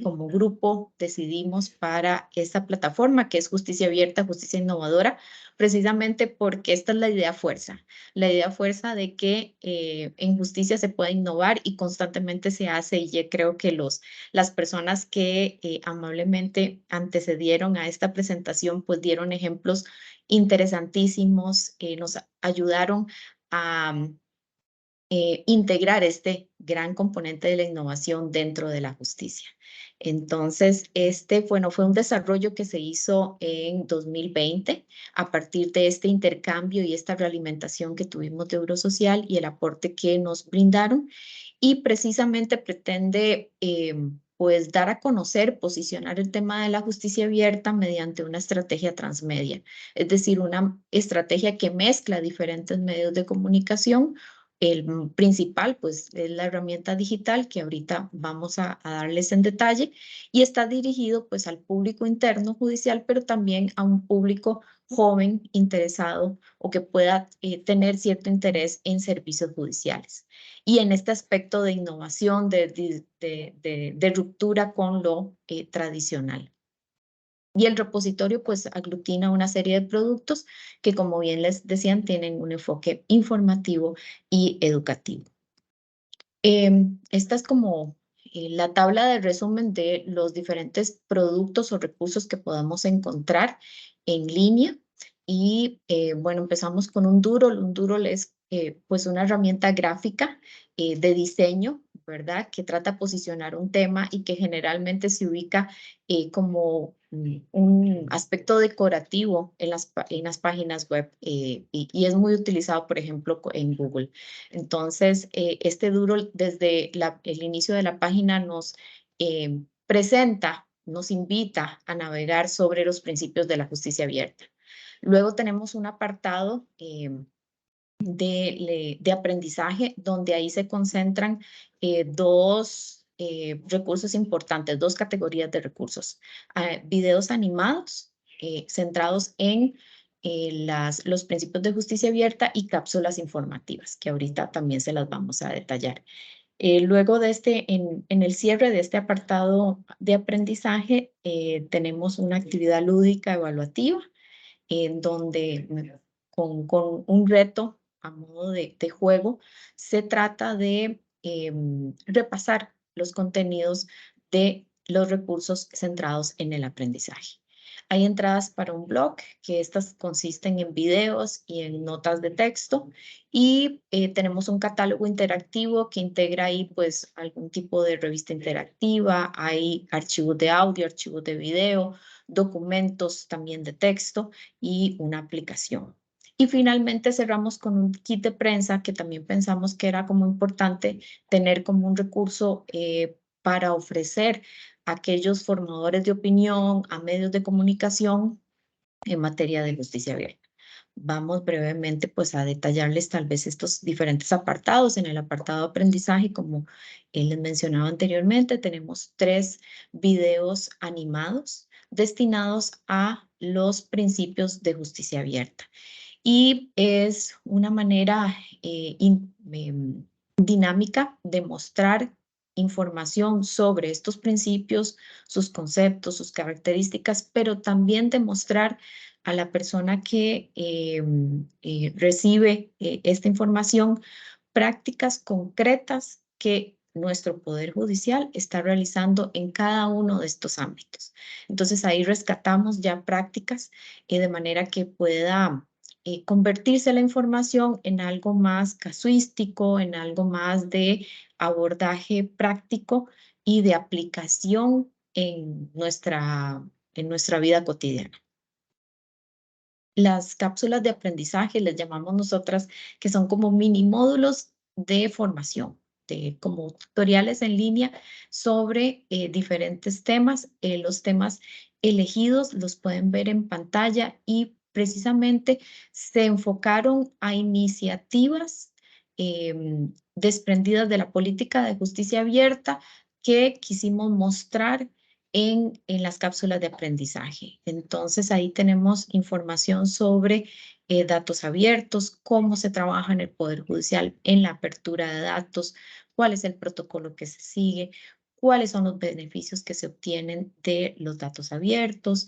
como grupo decidimos para esta plataforma, que es Justicia Abierta, Justicia Innovadora, precisamente porque esta es la idea fuerza de que en justicia se puede innovar y constantemente se hace, y yo creo que las personas que amablemente antecedieron a esta presentación pues dieron ejemplos interesantísimos, nos ayudaron a integrar este gran componente de la innovación dentro de la justicia. Entonces, bueno, fue un desarrollo que se hizo en 2020 a partir de este intercambio y esta realimentación que tuvimos de Eurosocial y el aporte que nos brindaron, y precisamente pretende pues dar a conocer, posicionar el tema de la justicia abierta mediante una estrategia transmedia, es decir, una estrategia que mezcla diferentes medios de comunicación. El principal, pues, es la herramienta digital que ahorita vamos a darles en detalle, y está dirigido, pues, al público interno judicial, pero también a un público joven interesado o que pueda tener cierto interés en servicios judiciales. Y en este aspecto de innovación, de ruptura con lo tradicional. Y el repositorio pues aglutina una serie de productos que, como bien les decían, tienen un enfoque informativo y educativo. Esta es como la tabla de resumen de los diferentes productos o recursos que podamos encontrar en línea. Y bueno, empezamos con un Doodle. Un Doodle es pues una herramienta gráfica de diseño, ¿verdad? Que trata de posicionar un tema y que generalmente se ubica como un aspecto decorativo en las páginas web y es muy utilizado, por ejemplo, en Google. Entonces, este Doodle desde el inicio de la página nos nos invita a navegar sobre los principios de la justicia abierta. Luego tenemos un apartado de aprendizaje, donde ahí se concentran dos recursos importantes, dos categorías de recursos. Videos animados centrados en los principios de justicia abierta y cápsulas informativas, que ahorita también se las vamos a detallar. Luego de en el cierre de este apartado de aprendizaje, tenemos una actividad lúdica evaluativa, en donde con un reto a modo de juego, se trata de repasar los contenidos de los recursos centrados en el aprendizaje. Hay entradas para un blog, que estas consisten en videos y en notas de texto, y tenemos un catálogo interactivo que integra ahí pues algún tipo de revista interactiva, hay archivos de audio, archivos de video, documentos también de texto y una aplicación. Y finalmente cerramos con un kit de prensa, que también pensamos que era como importante tener como un recurso para ofrecer a aquellos formadores de opinión, a medios de comunicación en materia de justicia abierta. Vamos brevemente pues a detallarles tal vez estos diferentes apartados. En el apartado de aprendizaje, como les mencionaba anteriormente, tenemos 3 videos animados destinados a los principios de justicia abierta. Y es una manera dinámica de mostrar información sobre estos principios, sus conceptos, sus características, pero también de mostrar a la persona que recibe esta información prácticas concretas que nuestro Poder Judicial está realizando en cada uno de estos ámbitos. Entonces ahí rescatamos ya prácticas de manera que pueda convertirse la información en algo más casuístico, en algo más de abordaje práctico y de aplicación en nuestra vida cotidiana. Las cápsulas de aprendizaje, les llamamos nosotras, que son como mini módulos de formación, como tutoriales en línea sobre diferentes temas. Los temas elegidos los pueden ver en pantalla y precisamente se enfocaron a iniciativas desprendidas de la política de justicia abierta que quisimos mostrar en las cápsulas de aprendizaje. Entonces ahí tenemos información sobre datos abiertos, cómo se trabaja en el Poder Judicial en la apertura de datos, cuál es el protocolo que se sigue, cuáles son los beneficios que se obtienen de los datos abiertos,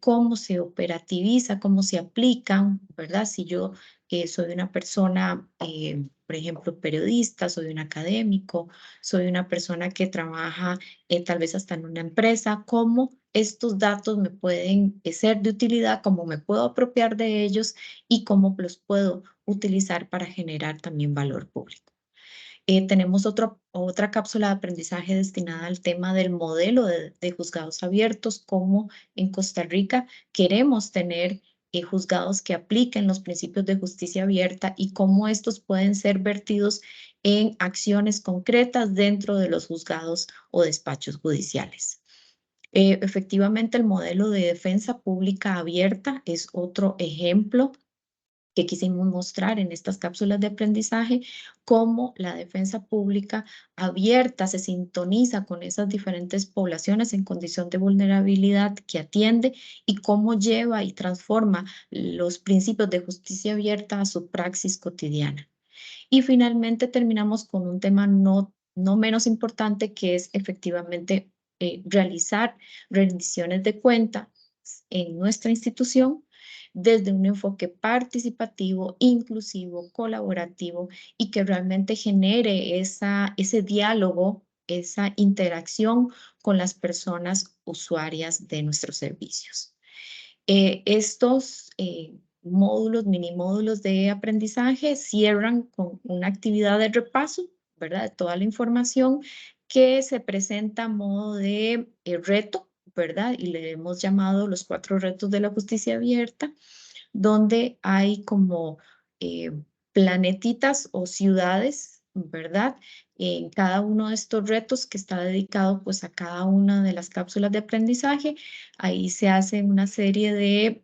cómo se operativiza, cómo se aplican, ¿verdad? Si yo soy una persona, por ejemplo, periodista, soy un académico, soy una persona que trabaja tal vez hasta en una empresa, cómo estos datos me pueden ser de utilidad, cómo me puedo apropiar de ellos y cómo los puedo utilizar para generar también valor público. Tenemos otra cápsula de aprendizaje destinada al tema del modelo de juzgados abiertos, cómo en Costa Rica queremos tener juzgados que apliquen los principios de justicia abierta y cómo estos pueden ser vertidos en acciones concretas dentro de los juzgados o despachos judiciales. Efectivamente, el modelo de defensa pública abierta es otro ejemplo que quisimos mostrar en estas cápsulas de aprendizaje, cómo la defensa pública abierta se sintoniza con esas diferentes poblaciones en condición de vulnerabilidad que atiende y cómo lleva y transforma los principios de justicia abierta a su praxis cotidiana. Y finalmente terminamos con un tema no menos importante, que es efectivamente realizar rendiciones de cuentas en nuestra institución desde un enfoque participativo, inclusivo, colaborativo y que realmente genere ese diálogo, esa interacción con las personas usuarias de nuestros servicios. Estos mini módulos de aprendizaje cierran con una actividad de repaso, ¿verdad? De toda la información que se presenta a modo de reto, ¿verdad? Y le hemos llamado los 4 retos de la justicia abierta, donde hay como planetitas o ciudades ¿verdad? En cada uno de estos retos que está dedicado pues a cada una de las cápsulas de aprendizaje, ahí se hace una serie de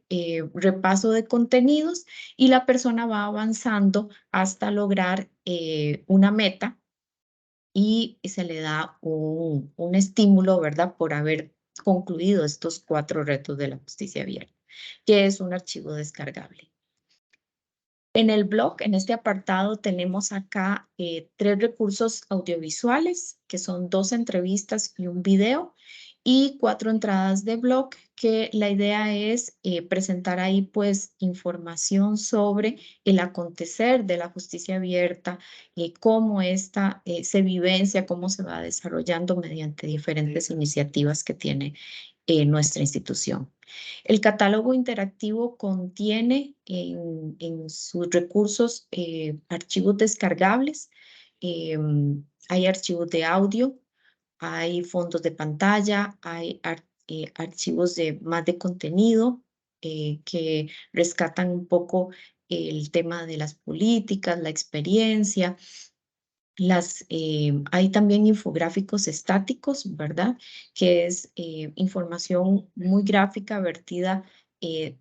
repaso de contenidos y la persona va avanzando hasta lograr una meta y se le da un estímulo, ¿verdad? Por haber concluido estos 4 retos de la justicia abierta, que es un archivo descargable. En el blog, en este apartado, tenemos acá 3 recursos audiovisuales, que son 2 entrevistas y un video, y 4 entradas de blog, que la idea es presentar ahí pues información sobre el acontecer de la justicia abierta, cómo esta se vivencia, cómo se va desarrollando mediante diferentes iniciativas que tiene nuestra institución. El catálogo interactivo contiene en sus recursos archivos descargables, hay archivos de audio, hay fondos de pantalla, hay archivos más de contenido que rescatan un poco el tema de las políticas, la experiencia. Hay también infográficos estáticos, ¿verdad? Que es información muy gráfica vertida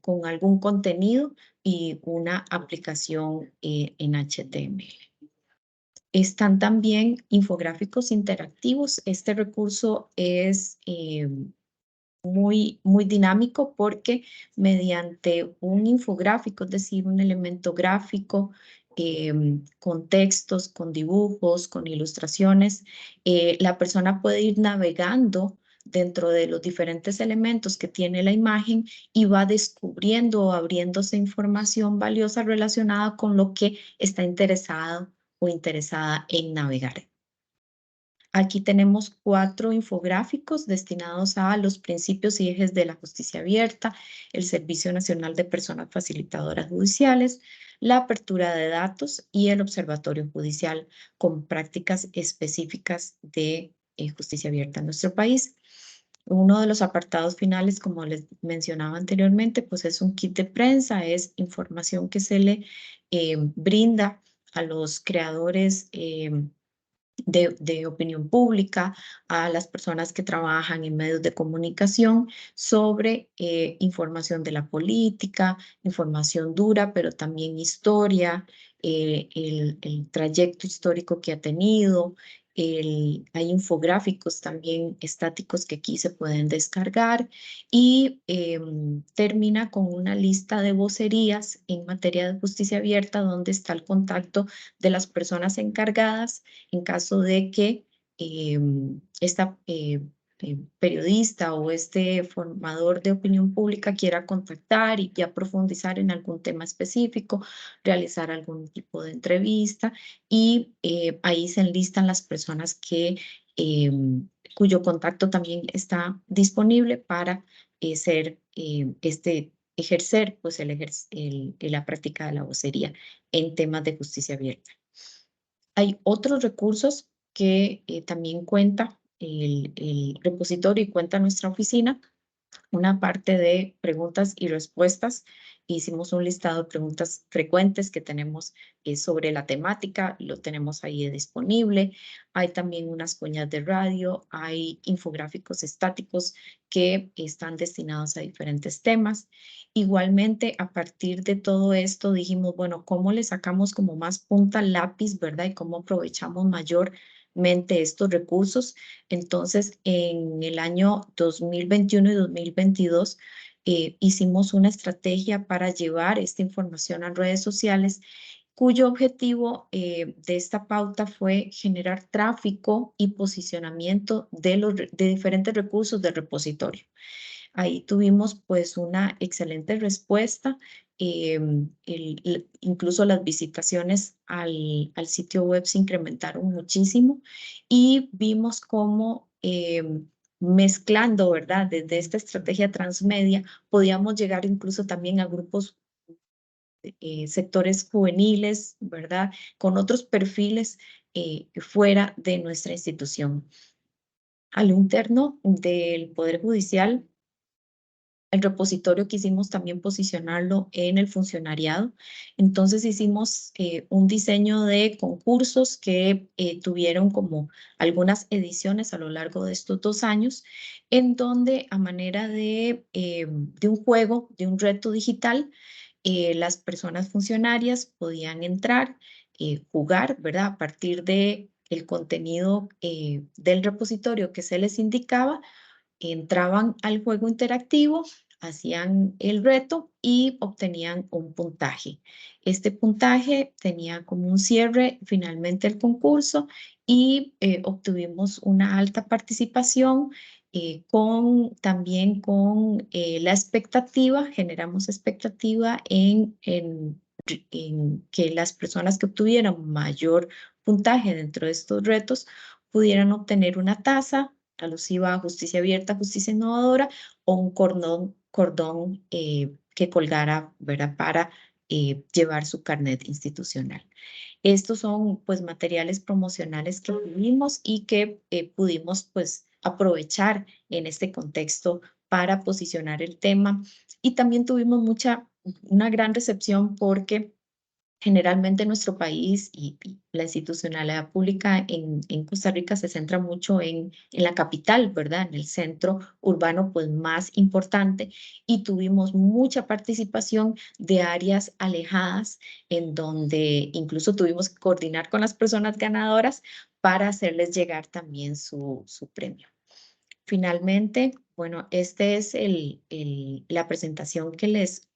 con algún contenido y una aplicación en HTML. Están también infográficos interactivos. Este recurso es muy dinámico porque mediante un infográfico, es decir, un elemento gráfico, con textos, con dibujos, con ilustraciones, la persona puede ir navegando dentro de los diferentes elementos que tiene la imagen y va descubriendo o abriéndose información valiosa relacionada con lo que está interesado o interesada en navegar. Aquí tenemos 4 infográficos destinados a los principios y ejes de la justicia abierta, el Servicio Nacional de Personas Facilitadoras Judiciales, la apertura de datos y el Observatorio Judicial con prácticas específicas de justicia abierta en nuestro país. Uno de los apartados finales, como les mencionaba anteriormente, pues es un kit de prensa, es información que se le brinda a los creadores de opinión pública, a las personas que trabajan en medios de comunicación sobre información de la política, información dura, pero también historia, el trayecto histórico que ha tenido. Hay infográficos también estáticos que aquí se pueden descargar y termina con una lista de vocerías en materia de justicia abierta donde está el contacto de las personas encargadas en caso de que esta periodista o este formador de opinión pública quiera contactar y ya profundizar en algún tema específico, realizar algún tipo de entrevista y ahí se enlistan las personas cuyo contacto también está disponible para ejercer pues, la práctica de la vocería en temas de justicia abierta. Hay otros recursos que también cuenta el repositorio y cuenta nuestra oficina. Una parte de preguntas y respuestas. Hicimos un listado de preguntas frecuentes que tenemos sobre la temática, lo tenemos ahí disponible. Hay también unas cuñas de radio, hay infográficos estáticos que están destinados a diferentes temas. Igualmente, a partir de todo esto dijimos, bueno, ¿cómo le sacamos como más punta al lápiz, verdad? Y cómo aprovechamos mayormente estos recursos. Entonces, en el año 2021 y 2022 hicimos una estrategia para llevar esta información a redes sociales, cuyo objetivo de esta pauta fue generar tráfico y posicionamiento de diferentes recursos del repositorio. Ahí tuvimos pues una excelente respuesta. Incluso las visitaciones al sitio web se incrementaron muchísimo y vimos cómo mezclando, ¿verdad? Desde esta estrategia transmedia podíamos llegar incluso también a grupos, sectores juveniles, ¿verdad? Con otros perfiles fuera de nuestra institución. Al interno del Poder Judicial El repositorio quisimos también posicionarlo en el funcionariado. Entonces hicimos un diseño de concursos que tuvieron como algunas ediciones a lo largo de estos 2 años, en donde a manera de un juego, de un reto digital, las personas funcionarias podían entrar, jugar, ¿verdad? A partir de el contenido del repositorio que se les indicaba, entraban al juego interactivo, hacían el reto y obtenían un puntaje. Este puntaje tenía como un cierre finalmente el concurso y obtuvimos una alta participación también con la expectativa, generamos expectativa en que las personas que obtuvieran mayor puntaje dentro de estos retos pudieran obtener una taza alusiva a justicia abierta, justicia innovadora, o un cordón que colgara, ¿verdad? Para llevar su carnet institucional. Estos son pues materiales promocionales que tuvimos y que pudimos pues aprovechar en este contexto para posicionar el tema. Y también tuvimos una gran recepción porque generalmente nuestro país y la institucionalidad pública en Costa Rica se centra mucho en la capital, ¿verdad? En el centro urbano pues más importante, y tuvimos mucha participación de áreas alejadas en donde incluso tuvimos que coordinar con las personas ganadoras para hacerles llegar también su premio. Finalmente, bueno, esta es la presentación que les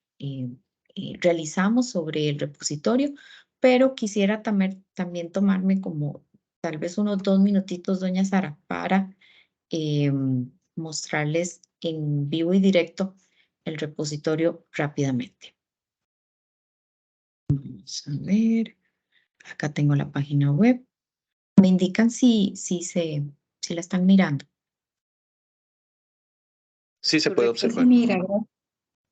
realizamos sobre el repositorio, pero quisiera también tomarme como tal vez unos 2 minutitos, doña Sara, para mostrarles en vivo y directo el repositorio rápidamente. Vamos a ver, acá tengo la página web. Me indican si la están mirando. Sí, se puede observar. Sí, mira,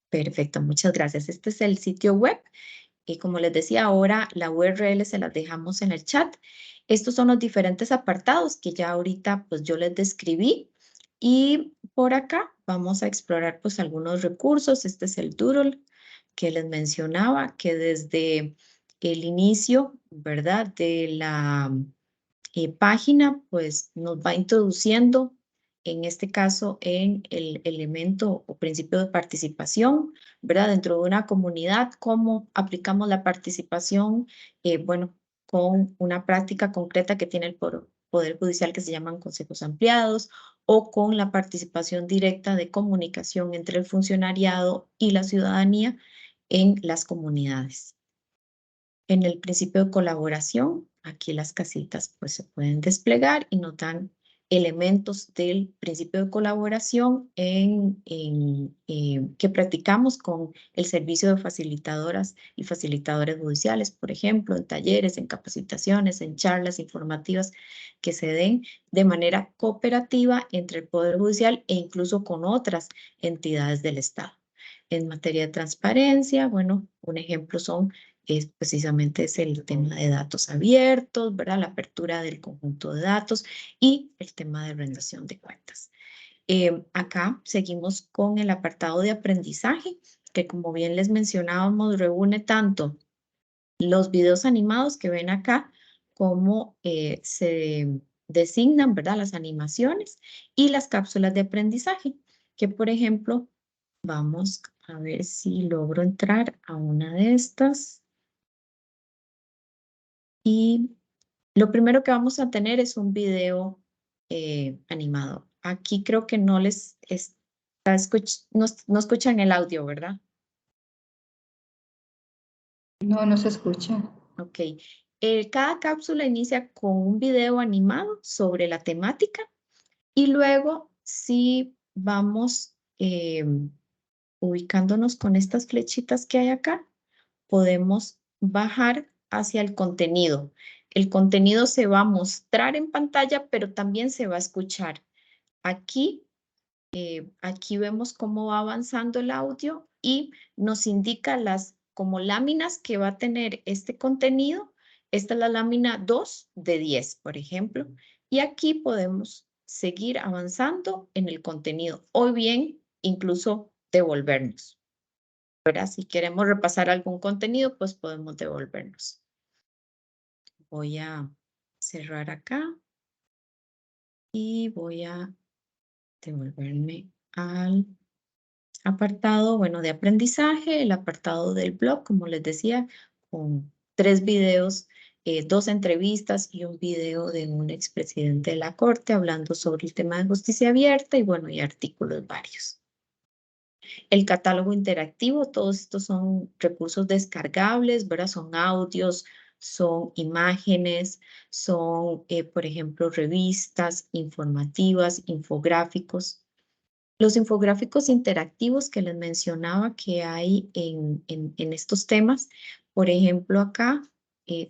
Perfecto, muchas gracias. Este es el sitio web. Y como les decía ahora, la URL se las dejamos en el chat. Estos son los diferentes apartados que ya ahorita pues yo les describí. Y por acá vamos a explorar pues algunos recursos. Este es el Doodle que les mencionaba, que desde el inicio, ¿verdad? De la página pues nos va introduciendo, en este caso, en el elemento o principio de participación, ¿verdad? Dentro de una comunidad, cómo aplicamos la participación, bueno, con una práctica concreta que tiene el Poder Judicial que se llaman consejos ampliados, o con la participación directa de comunicación entre el funcionariado y la ciudadanía en las comunidades. En el principio de colaboración, aquí las casitas pues se pueden desplegar y nos dan elementos del principio de colaboración que practicamos con el servicio de facilitadoras y facilitadores judiciales, por ejemplo, en talleres, en capacitaciones, en charlas informativas que se den de manera cooperativa entre el Poder Judicial e incluso con otras entidades del Estado. En materia de transparencia, bueno, un ejemplo precisamente es el tema de datos abiertos, ¿verdad? La apertura del conjunto de datos y el tema de rendición de cuentas. Acá seguimos con el apartado de aprendizaje, que como bien les mencionábamos, reúne tanto los videos animados que ven acá, como se designan, ¿verdad? Las animaciones y las cápsulas de aprendizaje, que por ejemplo, vamos a ver si logro entrar a una de estas. Y lo primero que vamos a tener es un video animado. Aquí creo que no escuchan el audio, ¿verdad? no se escucha. Ok. Cada cápsula inicia con un video animado sobre la temática y luego si vamos ubicándonos con estas flechitas que hay acá, podemos bajar hacia el contenido. El contenido se va a mostrar en pantalla, pero también se va a escuchar. Aquí vemos cómo va avanzando el audio y nos indica las como láminas que va a tener este contenido. Esta es la lámina 2 de 10, por ejemplo. Y aquí podemos seguir avanzando en el contenido o bien incluso devolvernos, ¿verdad? Si queremos repasar algún contenido, pues podemos devolvernos. Voy a cerrar acá y voy a devolverme al apartado, bueno, de aprendizaje, el apartado del blog, como les decía, con 3 videos, 2 entrevistas y un video de un expresidente de la Corte hablando sobre el tema de justicia abierta y bueno, y artículos varios. El catálogo interactivo, todos estos son recursos descargables, ¿verdad? Son audios, son imágenes, son, por ejemplo, revistas informativas, infográficos. Los infográficos interactivos que les mencionaba que hay en estos temas, por ejemplo, acá,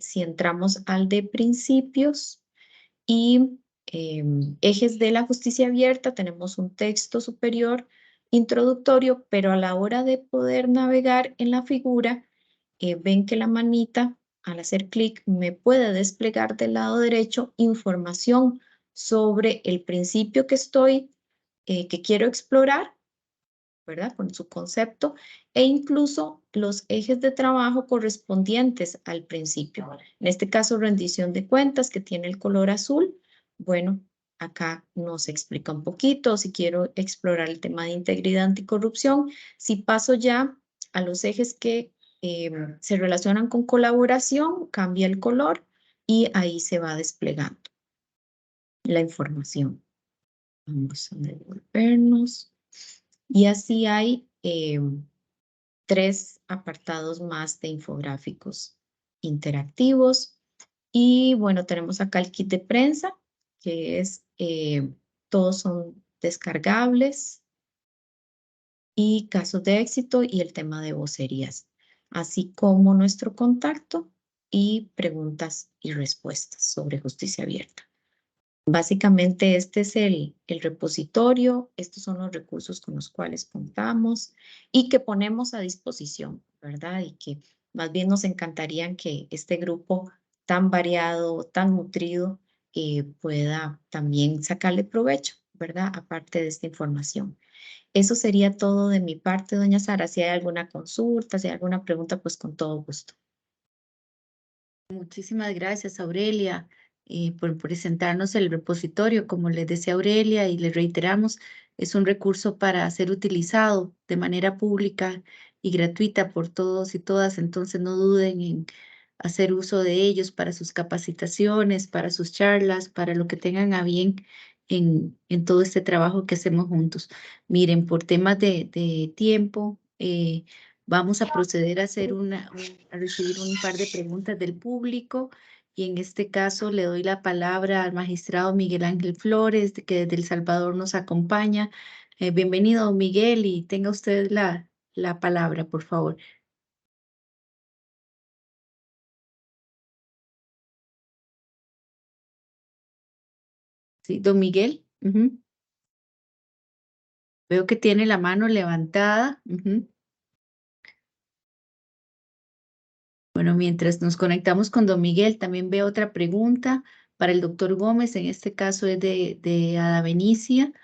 si entramos al de principios y ejes de la justicia abierta, tenemos un texto superior introductorio, pero a la hora de poder navegar en la figura, ven que la manita, al hacer clic, me puede desplegar del lado derecho información sobre el principio que quiero explorar, ¿verdad? Con su concepto, e incluso los ejes de trabajo correspondientes al principio. En este caso, rendición de cuentas, que tiene el color azul. Bueno, acá nos explica un poquito. Si quiero explorar el tema de integridad anticorrupción, si paso ya a los ejes que se relacionan con colaboración, cambia el color y ahí se va desplegando la información. Vamos a devolvernos. Y así hay 3 apartados más de infográficos interactivos. Y bueno, tenemos acá el kit de prensa, que es, todos son descargables, y casos de éxito y el tema de vocerías, así como nuestro contacto y preguntas y respuestas sobre justicia abierta. Básicamente este es el repositorio, estos son los recursos con los cuales contamos y que ponemos a disposición, ¿verdad? Y que más bien nos encantaría que este grupo tan variado, tan nutrido, pueda también sacarle provecho, ¿verdad? Aparte de esta información. Eso sería todo de mi parte, doña Sara. Si hay alguna consulta, si hay alguna pregunta, pues con todo gusto. Muchísimas gracias, Aurelia, por presentarnos el repositorio. Como les decía Aurelia y les reiteramos, es un recurso para ser utilizado de manera pública y gratuita por todos y todas, entonces no duden en hacer uso de ellos para sus capacitaciones, para sus charlas, para lo que tengan a bien en todo este trabajo que hacemos juntos. Miren, por temas de tiempo, vamos a proceder a hacer a recibir un par de preguntas del público y en este caso le doy la palabra al magistrado Miguel Ángel Flores, que desde El Salvador nos acompaña. Bienvenido, Miguel, y tenga usted la palabra, por favor. Sí, don Miguel. Veo que tiene la mano levantada. Bueno, mientras nos conectamos con don Miguel, también veo otra pregunta para el doctor Gómez. En este caso es de Ada Benicia.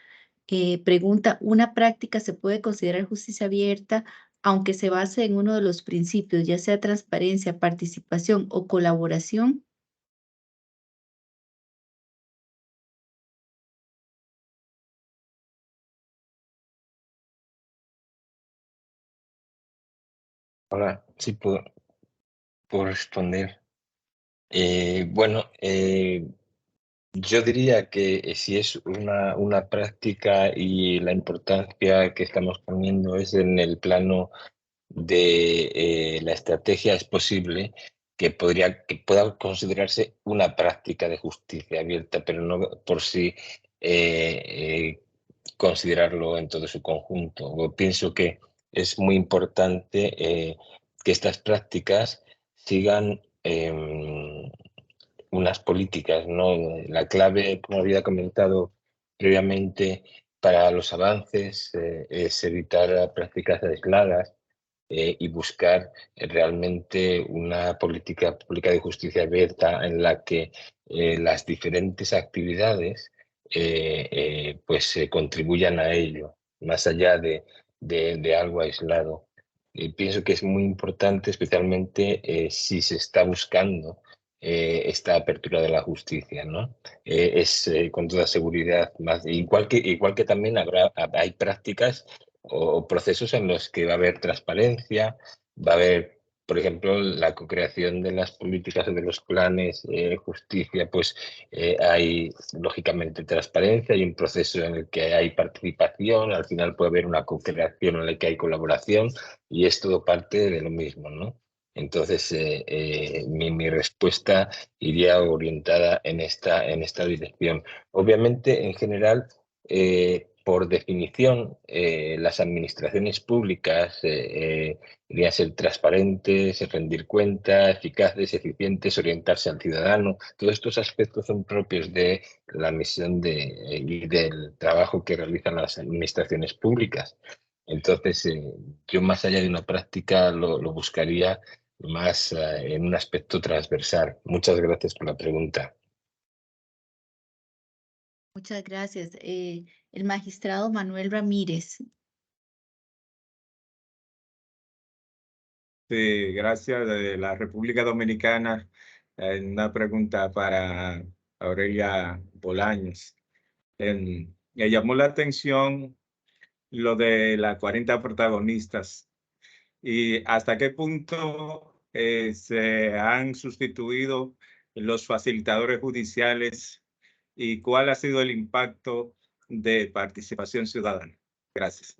Pregunta, ¿una práctica se puede considerar justicia abierta aunque se base en uno de los principios, ya sea transparencia, participación o colaboración? Ahora sí puedo responder. Bueno, yo diría que si es una práctica y la importancia que estamos poniendo es en el plano de la estrategia, es posible que pueda considerarse una práctica de justicia abierta, pero no por sí considerarlo en todo su conjunto. Yo pienso que es muy importante que estas prácticas sigan unas políticas, ¿no? La clave, como había comentado previamente, para los avances es evitar prácticas aisladas y buscar realmente una política pública de justicia abierta en la que las diferentes actividades pues contribuyan a ello, más allá de de algo aislado. Pienso que es muy importante, especialmente si se está buscando esta apertura de la justicia, ¿no? Es con toda seguridad más, igual que también hay prácticas o procesos en los que va a haber transparencia, va a haber, por ejemplo, la co-creación de las políticas o de los planes, justicia, pues hay lógicamente transparencia, hay un proceso en el que hay participación, al final puede haber una co-creación en la que hay colaboración y es todo parte de lo mismo, ¿no? Entonces, mi respuesta iría orientada en esta dirección. Obviamente, en general, por definición, las administraciones públicas deberían ser transparentes, rendir cuentas, eficaces, eficientes, orientarse al ciudadano. Todos estos aspectos son propios de la misión y del trabajo que realizan las administraciones públicas. Entonces, yo más allá de una práctica lo buscaría más en un aspecto transversal. Muchas gracias por la pregunta. Muchas gracias. El magistrado Manuel Ramírez. Sí, gracias. De la República Dominicana, una pregunta para Aurelia Bolaños. Me llamó la atención lo de las 40 protagonistas y hasta qué punto se han sustituido los facilitadores judiciales y cuál ha sido el impacto de participación ciudadana. Gracias.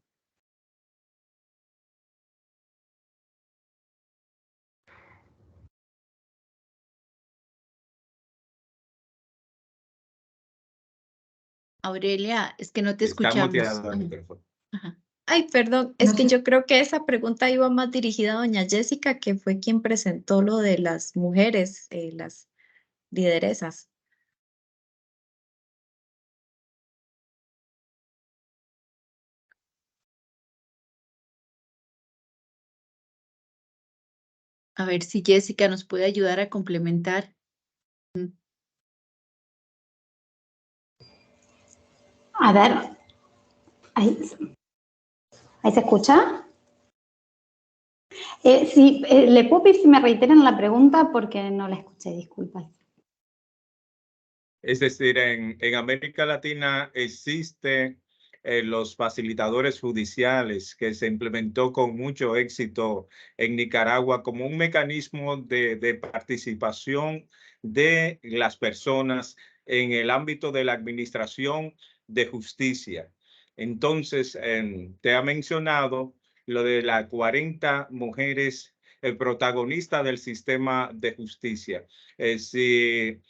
Aurelia, es que no te Está escuchamos. muteado el micrófono. Ajá. Ay, perdón, es que yo creo que esa pregunta iba más dirigida a doña Jessica, que fue quien presentó lo de las mujeres, las lideresas. A ver si Jessica nos puede ayudar a complementar. A ver, ahí se escucha. Sí, le puedo pedir si me reiteran la pregunta porque no la escuché, disculpa. Es decir, en América Latina existen los facilitadores judiciales que se implementó con mucho éxito en Nicaragua como un mecanismo de participación de las personas en el ámbito de la administración de justicia. Entonces, te ha mencionado lo de las 40 mujeres protagonistas del sistema de justicia. Si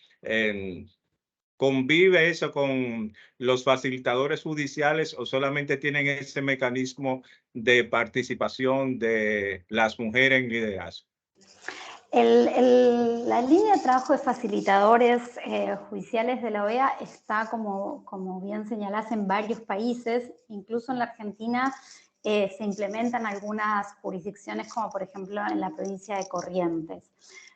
¿convive eso con los facilitadores judiciales o solamente tienen ese mecanismo de participación de las mujeres en liderazgo? La línea de trabajo de facilitadores judiciales de la OEA está, como bien señalás, en varios países. Incluso en la Argentina se implementan algunas jurisdicciones, como por ejemplo en la provincia de Corrientes.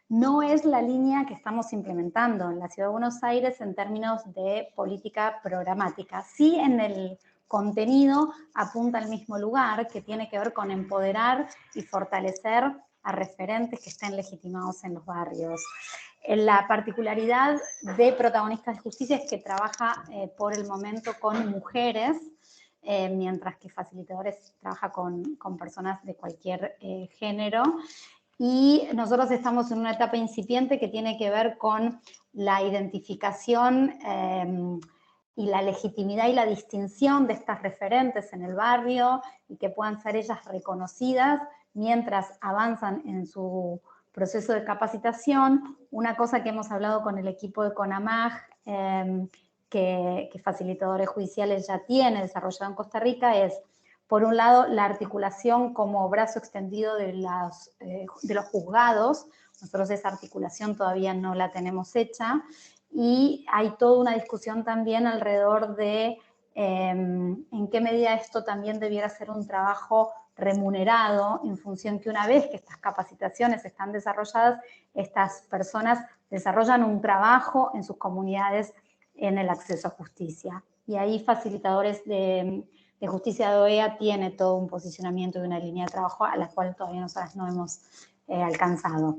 No es la línea que estamos implementando en la Ciudad de Buenos Aires en términos de política programática. Sí, en el contenido apunta al mismo lugar, que tiene que ver con empoderar y fortalecer a referentes que estén legitimados en los barrios. La particularidad de Protagonistas de Justicia es que trabaja por el momento con mujeres, mientras que Facilitadores trabaja con personas de cualquier género. Y nosotros estamos en una etapa incipiente que tiene que ver con la identificación y la legitimidad y la distinción de estas referentes en el barrio y que puedan ser ellas reconocidas mientras avanzan en su proceso de capacitación. Una cosa que hemos hablado con el equipo de CONAMAG, que Facilitadores Judiciales ya tiene desarrollado en Costa Rica, es, por un lado, la articulación como brazo extendido de los juzgados. Nosotros esa articulación todavía no la tenemos hecha. Y hay toda una discusión también alrededor de en qué medida esto también debiera ser un trabajo remunerado, en función que una vez que estas capacitaciones están desarrolladas, estas personas desarrollan un trabajo en sus comunidades en el acceso a justicia. Y ahí Facilitadores de de Justicia de OEA tiene todo un posicionamiento y una línea de trabajo a la cual todavía no hemos alcanzado.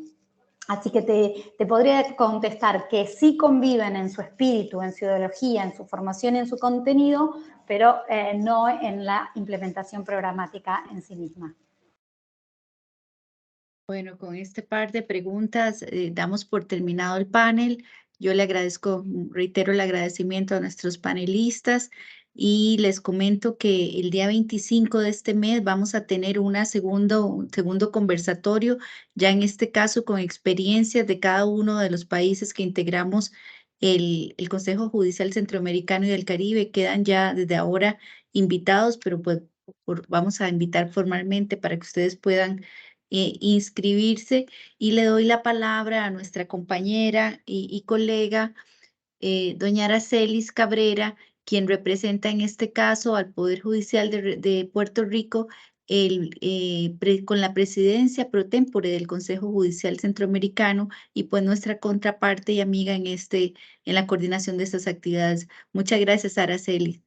Así que te podría contestar que sí conviven en su espíritu, en su ideología, en su formación y en su contenido, pero no en la implementación programática en sí misma. Bueno, con este par de preguntas damos por terminado el panel. Yo le agradezco, reitero el agradecimiento a nuestros panelistas y les comento que el día 25 de este mes vamos a tener un segundo conversatorio, ya en este caso con experiencias de cada uno de los países que integramos el Consejo Judicial Centroamericano y del Caribe. Quedan ya desde ahora invitados, pero pues vamos a invitar formalmente para que ustedes puedan inscribirse, y le doy la palabra a nuestra compañera y colega, doña Aracelis Cabrera, quien representa en este caso al Poder Judicial de Puerto Rico con la presidencia pro tempore del Consejo Judicial Centroamericano y pues nuestra contraparte y amiga en la coordinación de estas actividades. Muchas gracias, Aracelis.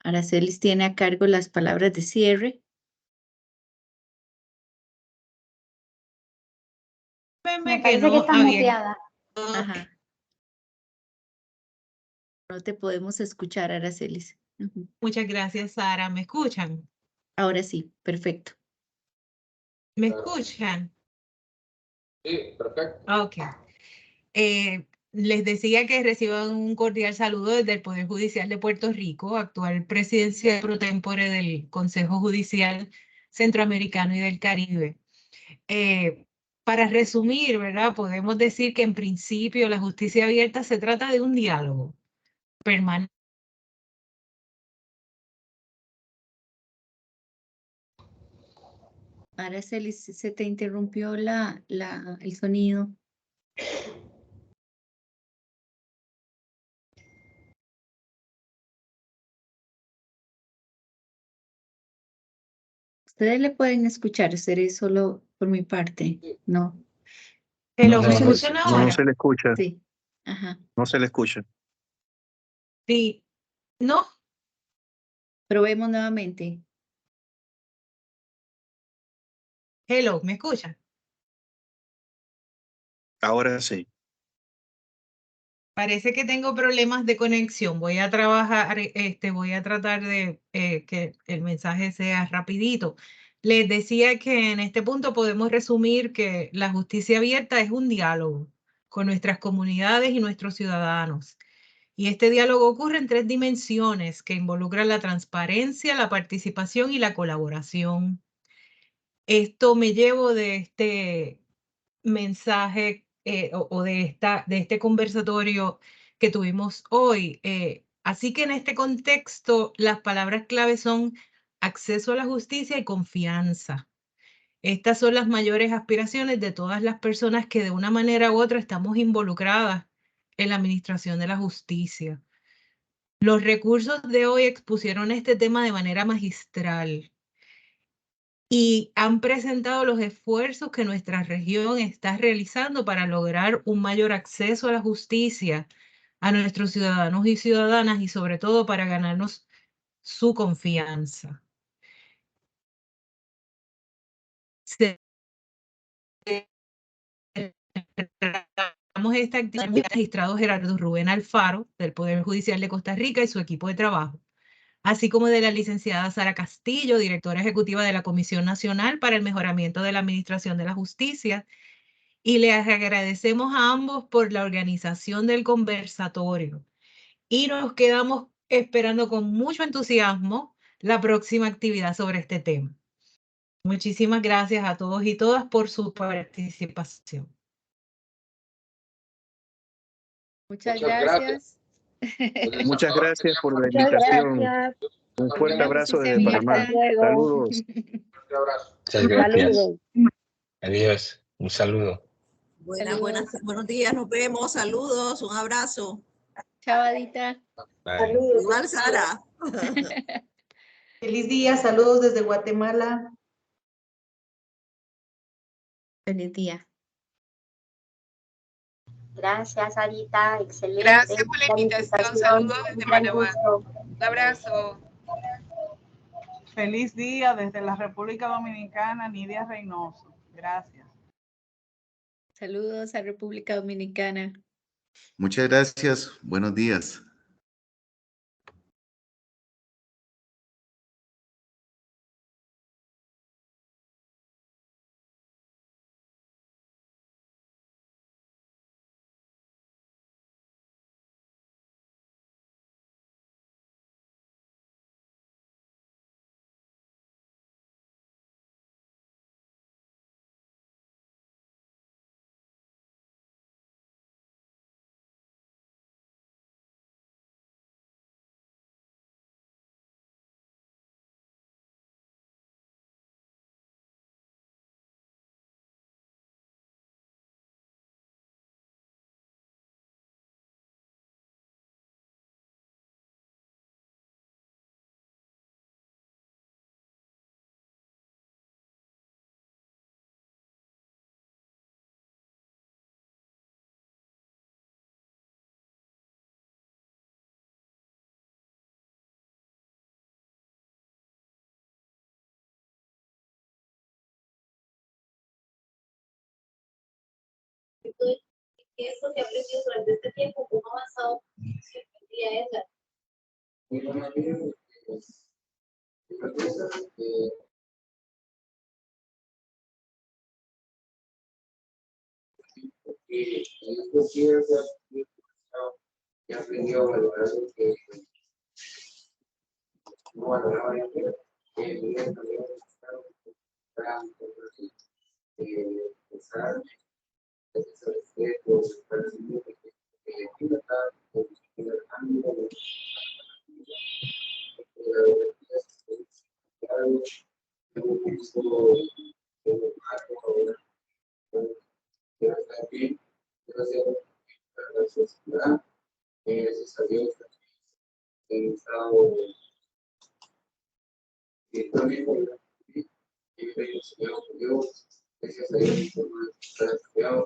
Aracelis tiene a cargo las palabras de cierre. Me parece que está muteada. Ajá. No te podemos escuchar, Aracelis. Muchas gracias, Sara. ¿Me escuchan? Ahora sí, perfecto. ¿Me escuchan? Sí, perfecto. Ok. Les decía que reciban un cordial saludo desde el Poder Judicial de Puerto Rico, actual presidencia pro tempore del Consejo Judicial Centroamericano y del Caribe. Para resumir, ¿verdad? Podemos decir que en principio la justicia abierta se trata de un diálogo permanente. Aracelis, se te interrumpió el sonido. Ustedes le pueden escuchar, seré solo por mi parte, ¿no? ¿Me No, escuchan ahora? No se le escucha. Sí, ajá. No se le escucha. Sí. ¿No? Probemos nuevamente. Hello, ¿me escuchan? Ahora sí. Parece que tengo problemas de conexión. Voy a trabajar, voy a tratar de que el mensaje sea rapidito. Les decía que en este punto podemos resumir que la justicia abierta es un diálogo con nuestras comunidades y nuestros ciudadanos. Y este diálogo ocurre en 3 dimensiones que involucran la transparencia, la participación y la colaboración. Esto me llevo de este mensaje o de este conversatorio que tuvimos hoy. Así que en este contexto, las palabras clave son acceso a la justicia y confianza. Estas son las mayores aspiraciones de todas las personas que de una manera u otra estamos involucradas en la administración de la justicia. Los recursos de hoy expusieron este tema de manera magistral y han presentado los esfuerzos que nuestra región está realizando para lograr un mayor acceso a la justicia a nuestros ciudadanos y ciudadanas y sobre todo para ganarnos su confianza. Cerramos esta actividad con el magistrado Gerardo Rubén Alfaro del Poder Judicial de Costa Rica y su equipo de trabajo, así como de la licenciada Sara Castillo, directora ejecutiva de la Comisión Nacional para el Mejoramiento de la Administración de la Justicia, y les agradecemos a ambos por la organización del conversatorio. Y nos quedamos esperando con mucho entusiasmo la próxima actividad sobre este tema. Muchísimas gracias a todos y todas por su participación. Muchas gracias. Muchas gracias por la invitación. Gracias. Un fuerte La abrazo justicia desde Panamá. abierta. Saludos. Muchas gracias. Adiós. Un saludo. Buenos días, nos vemos, saludos, un abrazo. Chao, Adita. Bye. Igual, Sara. Feliz día, saludos desde Guatemala. Feliz día. Gracias, Arita. Excelente. Gracias por la invitación. Saludos desde Managua. Un abrazo. Feliz día desde la República Dominicana, Nidia Reynoso. Gracias. Saludos a República Dominicana. Muchas gracias. Buenos días. Esto que he aprendido durante este tiempo, cómo ha avanzado siempre el día es gracias a Dios, he estado también Dios, gracias a Dios por estar estudiado.